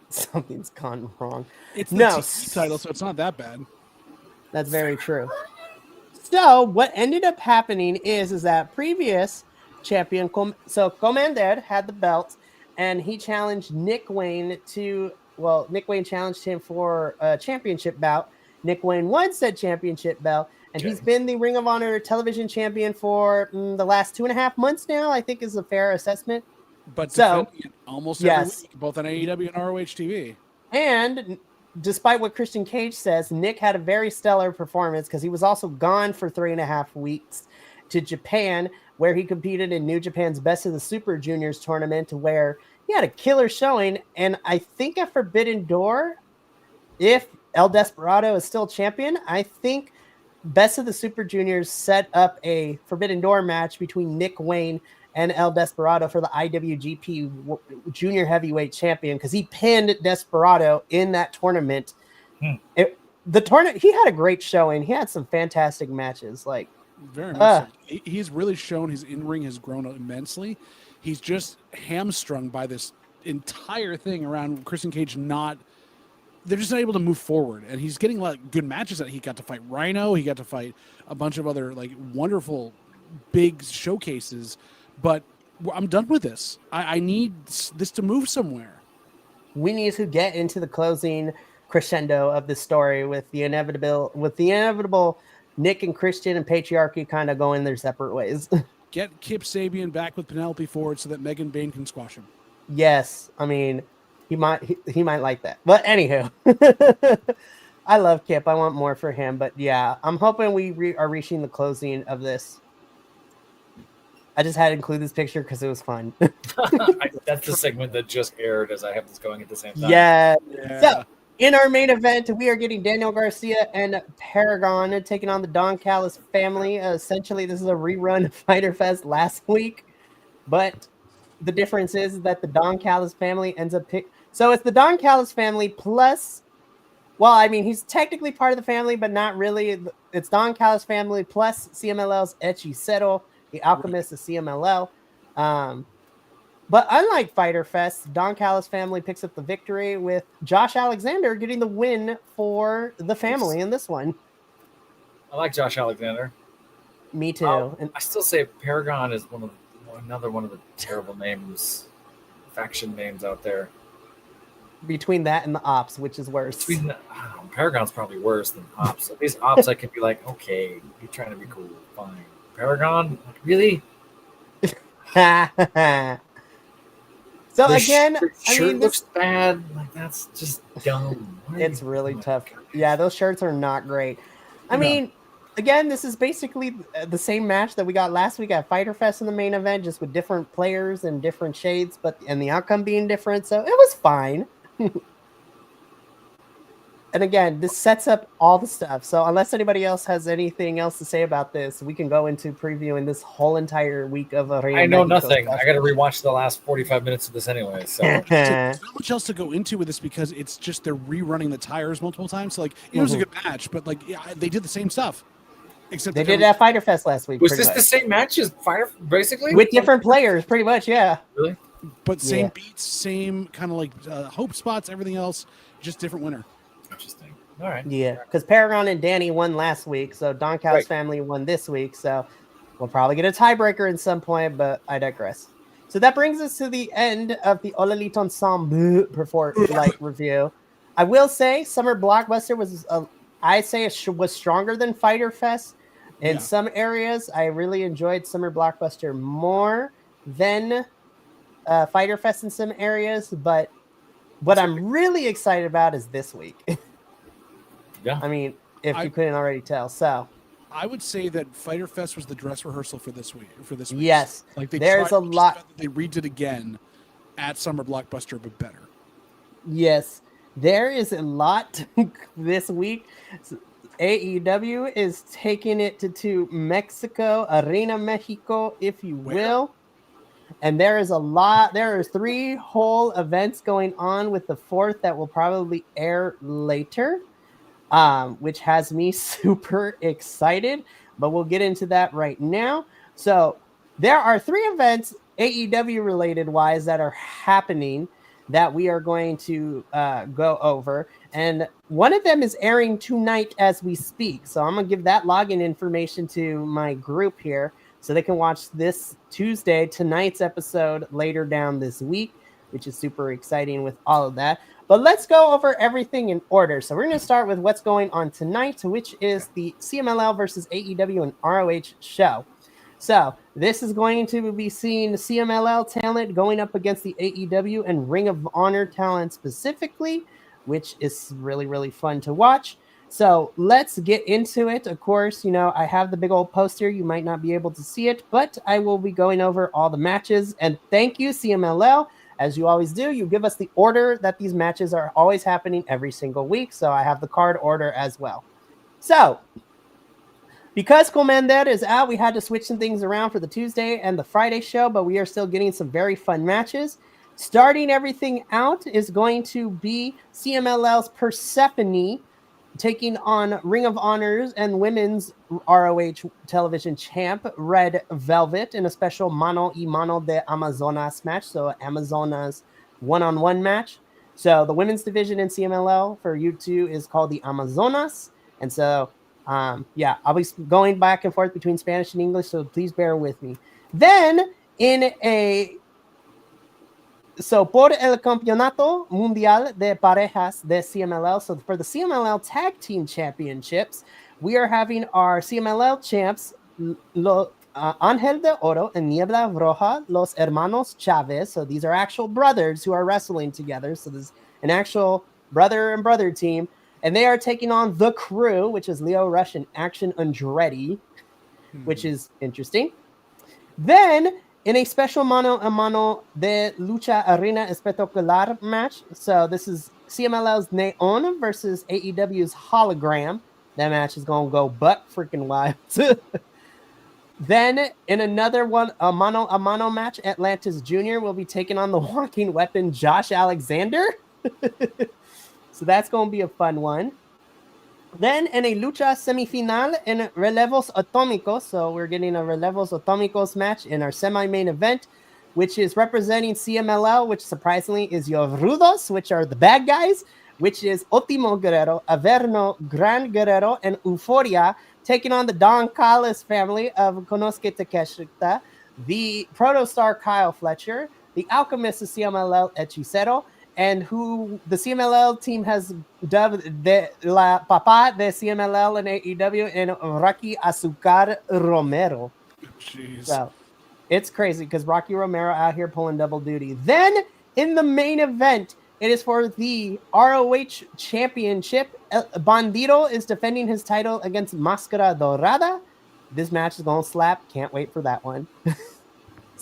Something's gone wrong. It's the TV title, so it's not that bad. That's very true. So what ended up happening is that previous champion, Commander had the belt, and he challenged Nick Wayne Nick Wayne challenged him for a championship bout. Nick Wayne won said championship belt, and he's been the Ring of Honor television champion for the last 2.5 months now, I think is a fair assessment. But so almost every week, both on AEW and ROH TV. And despite what Christian Cage says, Nick had a very stellar performance because he was also gone for 3.5 weeks to Japan, where he competed in New Japan's Best of the Super Juniors tournament, where he had a killer showing. And I think at Forbidden Door, if El Desperado is still champion, I think Best of the Super Juniors set up a Forbidden Door match between Nick Wayne and El Desperado for the IWGP Junior Heavyweight Champion, because he pinned Desperado in that tournament. The tournament, he had a great showing. He had some fantastic matches. Like, very much. So. He's really shown his in-ring has grown immensely. He's just hamstrung by this entire thing around Christian Cage they're just not able to move forward. And he's getting like good matches that he got to fight Rhino. He got to fight a bunch of other like wonderful big showcases. But I'm done with this. I need this to move somewhere. We need to get into the closing crescendo of the story with the inevitable Nick and Christian and Patriarchy kind of going their separate ways. Get Kip Sabian back with Penelope Ford so that Megan Bain can squash him. Yes. I mean, He might like that. But anywho, I love Kip. I want more for him. But yeah, I'm hoping we are reaching the closing of this. I just had to include this picture because it was fun. That's the segment that just aired as I have this going at the same time. Yeah. Yeah. So in our main event, we are getting Daniel Garcia and Paragon taking on the Don Callis family. Essentially, this is a rerun of Fyter Fest last week, but the difference is that the Don Callis family ends up so it's the Don Callis family plus, well, I mean, he's technically part of the family, but not really. It's Don Callis family plus CMLL's Hechicero, the Alchemist of CMLL. But unlike Fyter Fest, Don Callis family picks up the victory with Josh Alexander getting the win for the family in this one. I like Josh Alexander. Me too. I still say Paragon is another one of the terrible names, faction names out there. Between that and the Ops, which is worse. Paragon's probably worse than Ops. At least Ops, I can be like, okay, you're trying to be cool, fine. Paragon, really? So again, shirt looks bad. Like that's just dumb. It's really tough. Yeah, those shirts are not great. I mean, again, this is basically the same match that we got last week at Fyter Fest in the main event, just with different players and different shades, and the outcome being different. So it was fine. And again, this sets up all the stuff. So unless anybody else has anything else to say about this, we can go into previewing this whole entire week of Arena. I know nothing. I got to rewatch the last 45 minutes of this anyway. So there's not much else to go into with this because it's just they're rerunning the tires multiple times. So like it was a good match, but like they did the same stuff. Except they did it at Fyter Fest last week. Was this the same match as Fire, basically? With different players, pretty much, yeah. Really? But same beats, same kind of like hope spots, everything else, just different winner. Interesting. All right. Yeah, because Paragon and Danny won last week, so Don Callis family won this week, so we'll probably get a tiebreaker at some point, but I digress. So that brings us to the end of the All Elite Ensemble review. I will say Summer Blockbuster was, was stronger than Fyter Fest in some areas. I really enjoyed Summer Blockbuster more than Fyter Fest in some areas, but what I'm really excited about is this week. Yeah. I mean, if you couldn't already tell. So I would say that Fyter Fest was the dress rehearsal for this week. Yes. Like there's a lot. They redid again at Summer Blockbuster, but better. Yes. There is a lot this week. AEW is taking it to Mexico, Arena Mexico, if you will. And there is a lot. There are 3 whole events going on, with the 4th that will probably air later, which has me super excited. But we'll get into that right now. So there are 3 events AEW related wise that are happening that we are going to go over. And one of them is airing tonight as we speak. So I'm going to give that login information to my group here, so they can watch this Tuesday, tonight's episode later down this week, which is super exciting with all of that. But let's go over everything in order. So we're going to start with what's going on tonight, which is the CMLL versus AEW and ROH show. So this is going to be seeing CMLL talent going up against the AEW and Ring of Honor talent specifically, which is really, really fun to watch. So let's get into it. Of course, I have the big old poster. You might not be able to see it, but I will be going over all the matches. And thank you, CMLL. As you always do, you give us the order that these matches are always happening every single week. So I have the card order as well. So because Commander is out, we had to switch some things around for the Tuesday and the Friday show, but we are still getting some very fun matches. Starting everything out is going to be CMLL's Persephone taking on Ring of Honors and Women's ROH Television Champ Red Velvet in a special Mano y Mano de Amazonas match. So Amazonas one-on-one match. So the women's division in CMLL for U2 is called the Amazonas. And so, I'll be going back and forth between Spanish and English, so please bear with me. Then por el Campeonato Mundial de Parejas de CMLL. So for the CMLL Tag Team Championships, we are having our CMLL champs, Ángel de Oro and Niebla Roja, Los Hermanos Chavez. So these are actual brothers who are wrestling together. So there's an actual brother and brother team. And they are taking on The Crew, which is Leo Rush and Action Andretti, which is interesting. Then, in a special mano a mano de lucha arena espectacular match. So this is CMLL's Neon versus AEW's Hologram. That match is going to go buck freaking wild. Then, in another one, a mano match, Atlantis Jr. will be taking on the walking weapon, Josh Alexander. So that's going to be a fun one. Then, in a lucha semifinal in Relevos Atómicos, so we're getting a Relevos Atómicos match in our semi-main event, which is representing CMLL, which surprisingly is Los Rudos, which are the bad guys, which is Último Guerrero, Averno, Gran Guerrero, and Euforia, taking on the Don Callis family of Konosuke Takeshita, the Protostar Kyle Fletcher, the Alchemist of CMLL Hechicero, and who the CMLL team has dubbed de la Papa de CMLL and AEW and Rocky Azucar Romero. Jeez. So it's crazy because Rocky Romero out here pulling double duty. Then in the main event, it is for the ROH Championship. Bandito is defending his title against Máscara Dorada. This match is going to slap. Can't wait for that one. So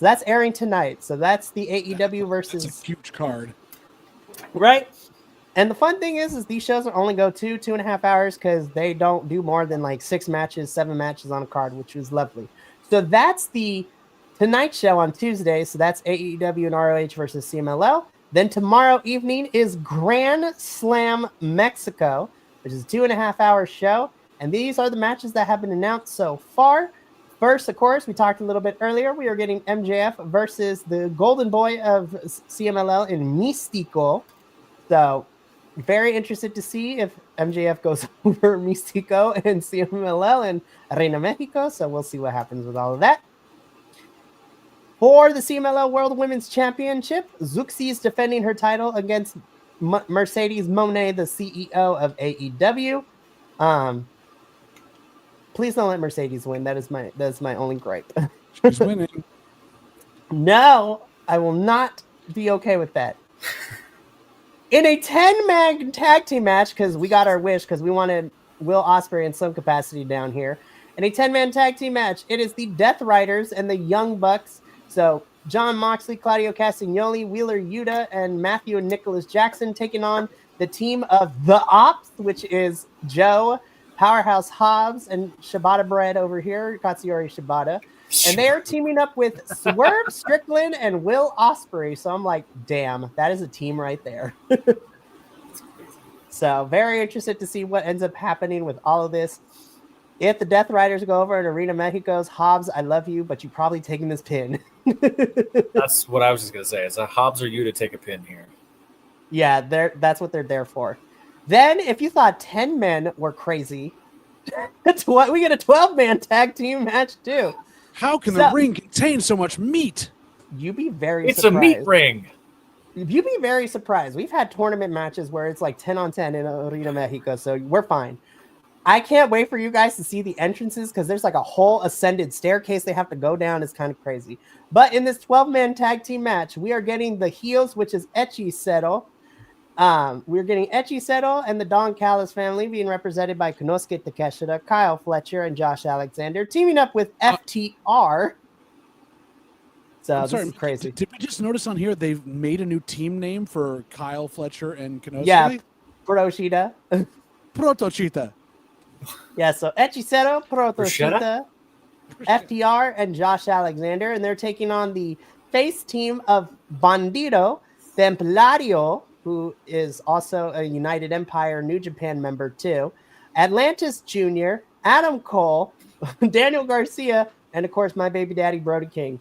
that's airing tonight. So that's the AEW versus... That's a huge card. Right? And the fun thing is these shows only go 2.5 hours because they don't do more than like 6 matches, 7 matches on a card, which is lovely. So that's the Tonight Show on Tuesday. So that's AEW and ROH versus CMLL. Then tomorrow evening is Grand Slam Mexico, which is a 2.5 hour show. And these are the matches that have been announced so far. First, of course, we talked a little bit earlier. We are getting MJF versus the Golden Boy of CMLL in Mystico. So very interested to see if MJF goes over Mystico and CMLL and Reina Mexico. So we'll see what happens with all of that. For the CMLL World Women's Championship, Zuxi is defending her title against Mercedes Moné, the CEO of AEW. Please don't let Mercedes win. That is my only gripe. She's winning. No, I will not be okay with that. In a 10-man tag team match, because we got our wish, because we wanted Will Osprey in some capacity down here. In a 10-man tag team match, it is the Death Riders and the Young Bucks. So John Moxley, Claudio Castagnoli, Wheeler Yuta, and Matthew and Nicholas Jackson taking on the team of The Ops, which is Joe, Powerhouse Hobbs, and Shibata Bread over here, Katsuyori Shibata. And they are teaming up with Swerve Strickland and Will Osprey. So I'm like, damn, that is a team right there. So very interested to see what ends up happening with all of this. If the Death Riders go over at Arena Mexico's, Hobbs, I love you, but you're probably taking this pin. That's what I was just going to say. It's a Hobbs or you to take a pin here. Yeah, that's what they're there for. Then, if you thought 10 men were crazy, that's what we get a 12-man tag team match too. How can the ring contain so much meat? You'd be very It's surprised. a meat ring. You'd be very surprised. We've had tournament matches where it's like 10 on 10 in Arena Mexico, so we're fine. I can't wait for you guys to see the entrances because there's like a whole ascended staircase they have to go down. It's kind of crazy. But in this 12-man tag team match, we are getting the heels, which is Hechicero. We're getting Hechicero and the Don Callis family being represented by Konosuke Takeshita, Kyle Fletcher, and Josh Alexander, teaming up with FTR. So this is crazy. Did we just notice on here they've made a new team name for Kyle Fletcher and Konosuke? Yeah, Protoshita. Protoshita. Yeah, so Hechicero, Protoshita, FTR, and Josh Alexander, and they're taking on the face team of Bandito, Templario, who is also a United Empire New Japan member too, Atlantis Jr., Adam Cole, Daniel Garcia, and of course my baby daddy Brody King.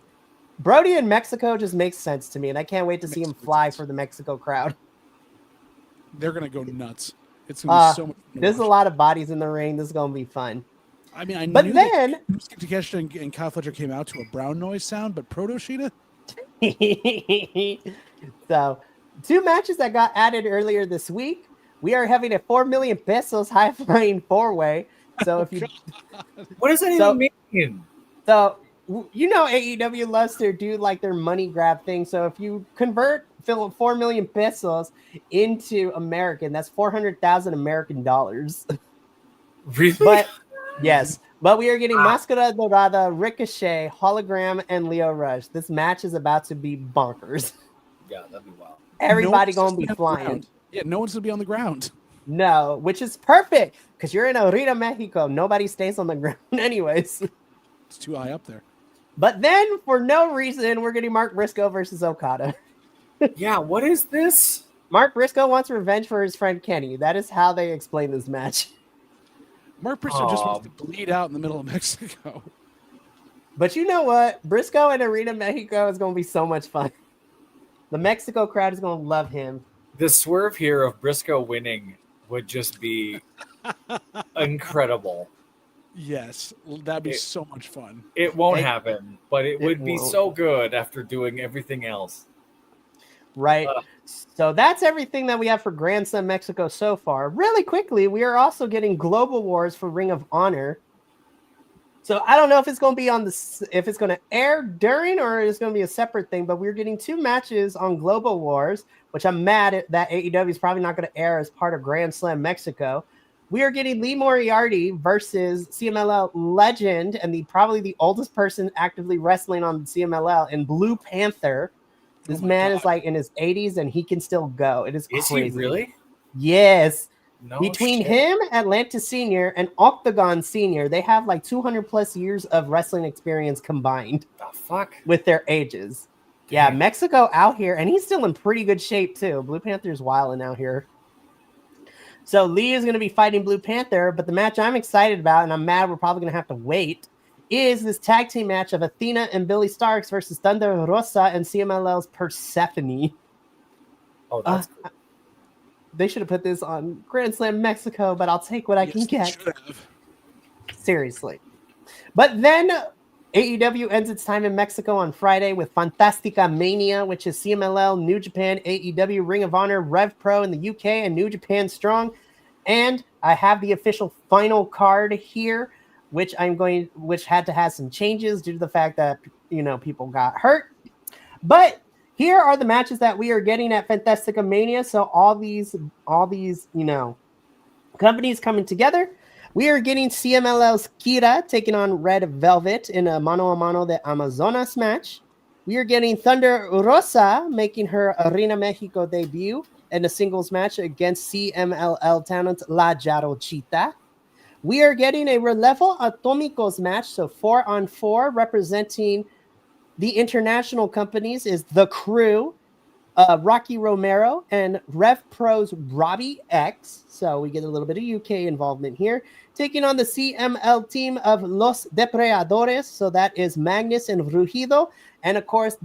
Brody in Mexico just makes sense to me, and I can't wait to see him fly for the Mexico crowd. They're gonna go nuts. It's gonna be so much fun. There's a lot of bodies in the ring. This is gonna be fun. I mean, I but knew then Takeshita and Kyle Fletcher came out to a brown noise sound, but Protoshita. So, 2 matches that got added earlier this week. We are having a 4 million pesos high flying 4-way. So if you, what does that even mean? So you know, AEW loves to do like their money grab thing. So if you convert 4 million pesos into American, that's 400,000 American dollars. Really? But yes, but we are getting Máscara Dorada, Ricochet, Hologram, and Leo Rush. This match is about to be bonkers. Yeah, that'd be wild. Everybody No one's gonna be on the flying. ground. Yeah, no one's gonna be on the ground. No, which is perfect because you're in Arena, Mexico. Nobody stays on the ground, anyways. It's too high up there. But then, for no reason, we're getting Mark Briscoe versus Okada. Yeah, what is this? Mark Briscoe wants revenge for his friend Kenny. That is how they explain this match. Mark Briscoe just wants to bleed out in the middle of Mexico. But you know what? Briscoe in Arena Mexico is going to be so much fun. The Mexico crowd is going to love him. The swerve here of Briscoe winning would just be incredible. Yes, that'd be so much fun. It won't happen, but it would be so good after doing everything else. Right. So that's everything that we have for Grand Slam Mexico so far. Really quickly, we are also getting Global Wars for Ring of Honor. So I don't know if it's going to be if it's going to air during or it's going to be a separate thing, but we're getting 2 matches on Global Wars, which I'm mad at that AEW is probably not going to air as part of Grand Slam Mexico. We are getting Lee Moriarty versus CMLL legend and probably the oldest person actively wrestling on CMLL in Blue Panther. This man is like in his 80s and he can still go. It is crazy. Is he really? Yes. No Between shit. him, Atlantis Senior, and Octagon Senior, they have like 200 plus years of wrestling experience combined The fuck? with their ages. Yeah, Mexico out here, and he's still in pretty good shape too. Blue Panther's wilding out here. So Lee is going to be fighting Blue Panther, but the match I'm excited about, and I'm mad we're probably going to have to wait, is this tag team match of Athena and Billy Starks versus Thunder Rosa and CMLL's Persephone. Oh, that's cool. They should have put this on Grand Slam Mexico, but I'll take what I can get. Seriously. But then AEW ends its time in Mexico on Friday with Fantastica Mania, which is CMLL, New Japan, AEW, Ring of Honor, Rev Pro in the UK, and New Japan Strong. And I have the official final card here, which had to have some changes due to the fact that people got hurt. But here are the matches that we are getting at Fantastica Mania. So all these companies coming together. We are getting CMLL's Kira taking on Red Velvet in a mano a mano de Amazonas match. We are getting Thunder Rosa making her Arena Mexico debut in a singles match against CMLL talent La Jarochita. We are getting a Relevo Atomicos match, so 4-on-4 representing the international companies is The Crew, Rocky Romero, and Rev Pro's Robbie X. So we get a little bit of UK involvement here. Taking on the CML team of Los Depredadores. So that is Magnus and Rugido. And of course,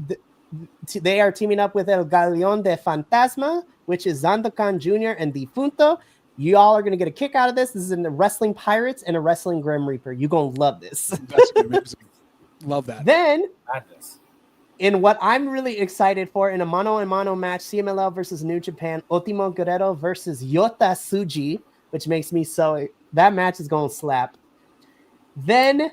they are teaming up with El Galeón de Fantasma, which is Zandokan Jr. and Difunto. You all are going to get a kick out of this. This is in the Wrestling Pirates and a Wrestling Grim Reaper. You're going to love this. That's amazing. Love that. Then, Madness. in what I'm really excited for, in a mano-a-mano match, CMLL versus New Japan, Ultimo Guerrero versus Yota Tsuji, which makes me so... That match is going to slap. Then,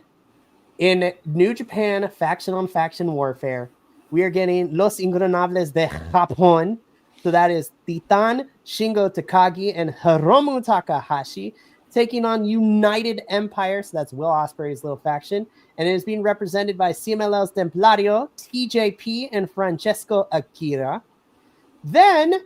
in New Japan faction-on-faction warfare, we are getting Los Ingobernables de Japón. So that is Titan, Shingo Takagi, and Hiromu Takahashi taking on United Empire. So that's Will Osprey's little faction. And it is being represented by CMLL's Templario, TJP, and Francesco Akira. Then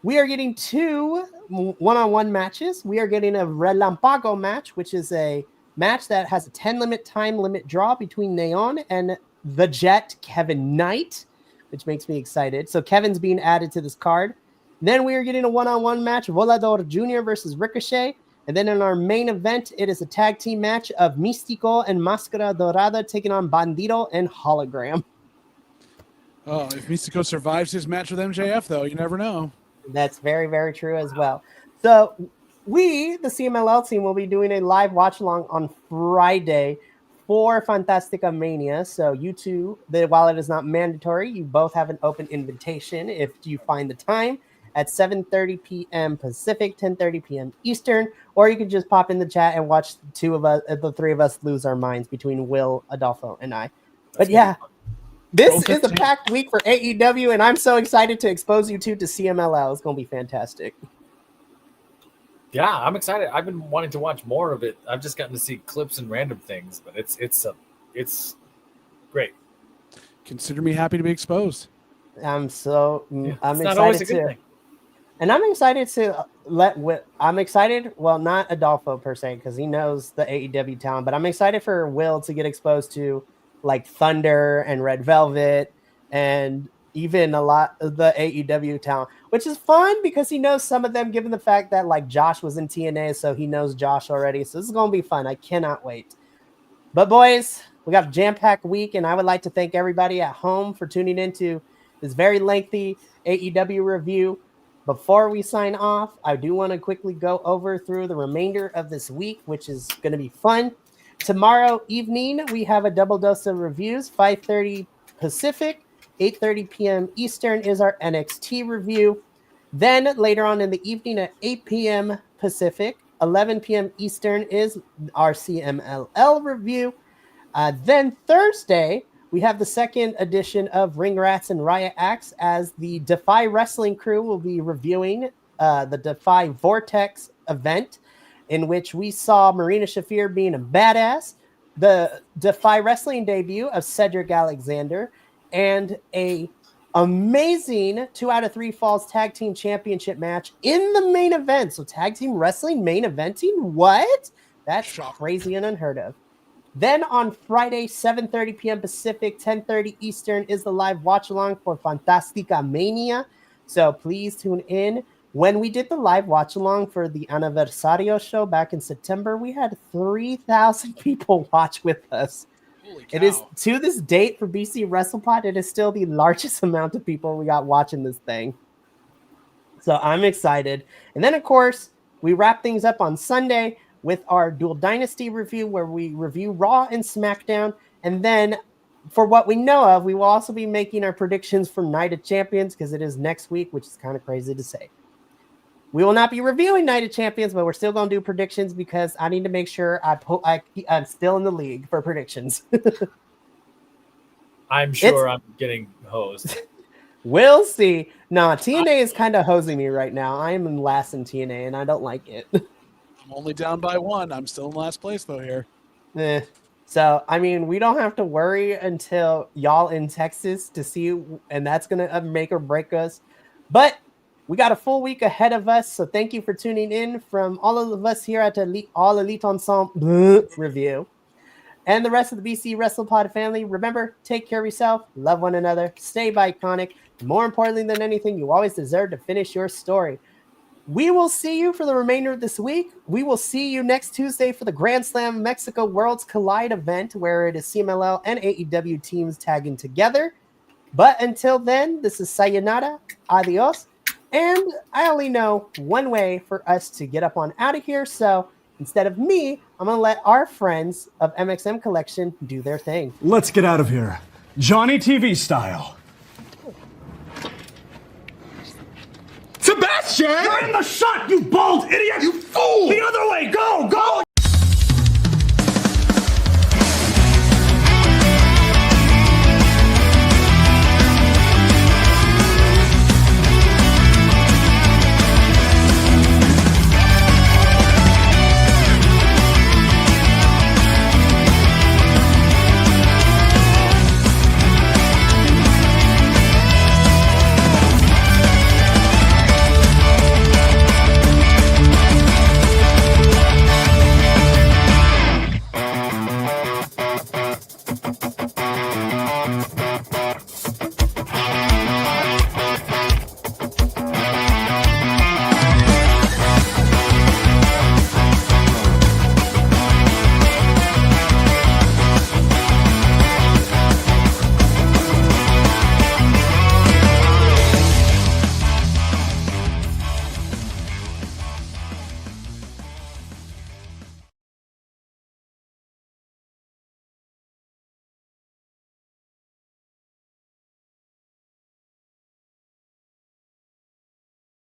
we are getting 2 one-on-one matches. We are getting a Relampago match, which is a match that has a 10 time limit draw between Neon and the Jet Kevin Knight, which makes me excited. So Kevin's being added to this card. Then we are getting a one-on-one match, Volador Jr. versus Ricochet. And then in our main event, it is a tag team match of Mystico and Máscara Dorada taking on Bandito and Hologram. Oh, if Mystico survives his match with MJF, though, you never know. That's very, very true as well. So we, the CMLL team, will be doing a live watch-along on Friday for Fantastica Mania. So you two, while it is not mandatory, you both have an open invitation if you find the time at 7:30 p.m. Pacific, 10:30 p.m. Eastern, or you can just pop in the chat and watch the 3 of us lose our minds between Will, Adolfo, and I. But yeah, this is a 12:15. packed week for AEW, and I'm so excited to expose you two to CMLL. It's going to be fantastic. Yeah, I'm excited. I've been wanting to watch more of it. I've just gotten to see clips and random things, but it's great. Consider me happy to be exposed. I'm It's not always excited a good to, thing. and I'm excited to I'm excited. Well, not Adolfo per se, because he knows the AEW talent, but I'm excited for Will to get exposed to like Thunder and Red Velvet, and even a lot of the AEW talent, which is fun because he knows some of them, given the fact that like Josh was in TNA, so he knows Josh already. So this is going to be fun. I cannot wait. But boys, we got a jam-packed week, and I would like to thank everybody at home for tuning into this very lengthy AEW review. Before we sign off, I do want to quickly go over through the remainder of this week, which is going to be fun. Tomorrow evening, we have a double dose of reviews, 5:30 Pacific, 8:30 p.m. Eastern is our NXT review. Then later on in the evening at 8 p.m. Pacific, 11 p.m. Eastern is our CMLL review. Then Thursday, we have the second edition of Ring Rats and Riot Acts, as the Defy Wrestling crew will be reviewing the Defy Vortex event, in which we saw Marina Shafir being a badass, the Defy Wrestling debut of Cedric Alexander, and a amazing 2 out of 3 Falls Tag Team Championship match in the main event. So Tag Team Wrestling main eventing? What? That's crazy and unheard of. Then on Friday, 7:30 p.m. Pacific, 10:30 Eastern is the live watch-along for Fantastica Mania. So please tune in. When we did the live watch-along for the Anniversario show back in September, we had 3,000 people watch with us. Holy cow. It is, to this date for BC WrestlePod, it is still the largest amount of people we got watching this thing. So I'm excited. And then, of course, we wrap things up on Sunday with our Dual Dynasty review, where we review Raw and SmackDown. And then, for what we know of, we will also be making our predictions for Night of Champions, because it is next week, which is kind of crazy to say. We will not be reviewing Night of Champions, but we're still going to do predictions, because I need to make sure I'm still in the league for predictions. I'm sure I'm getting hosed. We'll see. Nah, TNA is kind of hosing me right now. I am in last in TNA, and I don't like it. I'm only down by 1. I'm still in last place, though, here. So, I mean, we don't have to worry until y'all in Texas to see, and that's going to make or break us. But we got a full week ahead of us, so thank you for tuning in from all of us here at All Elite Ensemble review. And the rest of the BC WrestlePod family, remember, take care of yourself, love one another, stay iconic, and more importantly than anything, you always deserve to finish your story. We will see you for the remainder of this week. We will see you next Tuesday for the Grand Slam Mexico Worlds Collide event, where it is CMLL and AEW teams tagging together. But until then, this is sayonara, adios, and I only know one way for us to get up on out of here, so instead of me, I'm going to let our friends of MXM Collection do their thing. Let's get out of here. Johnny TV style. Sebastian! You're in the shot, you bald idiot! You fool! The other way! Go! Go!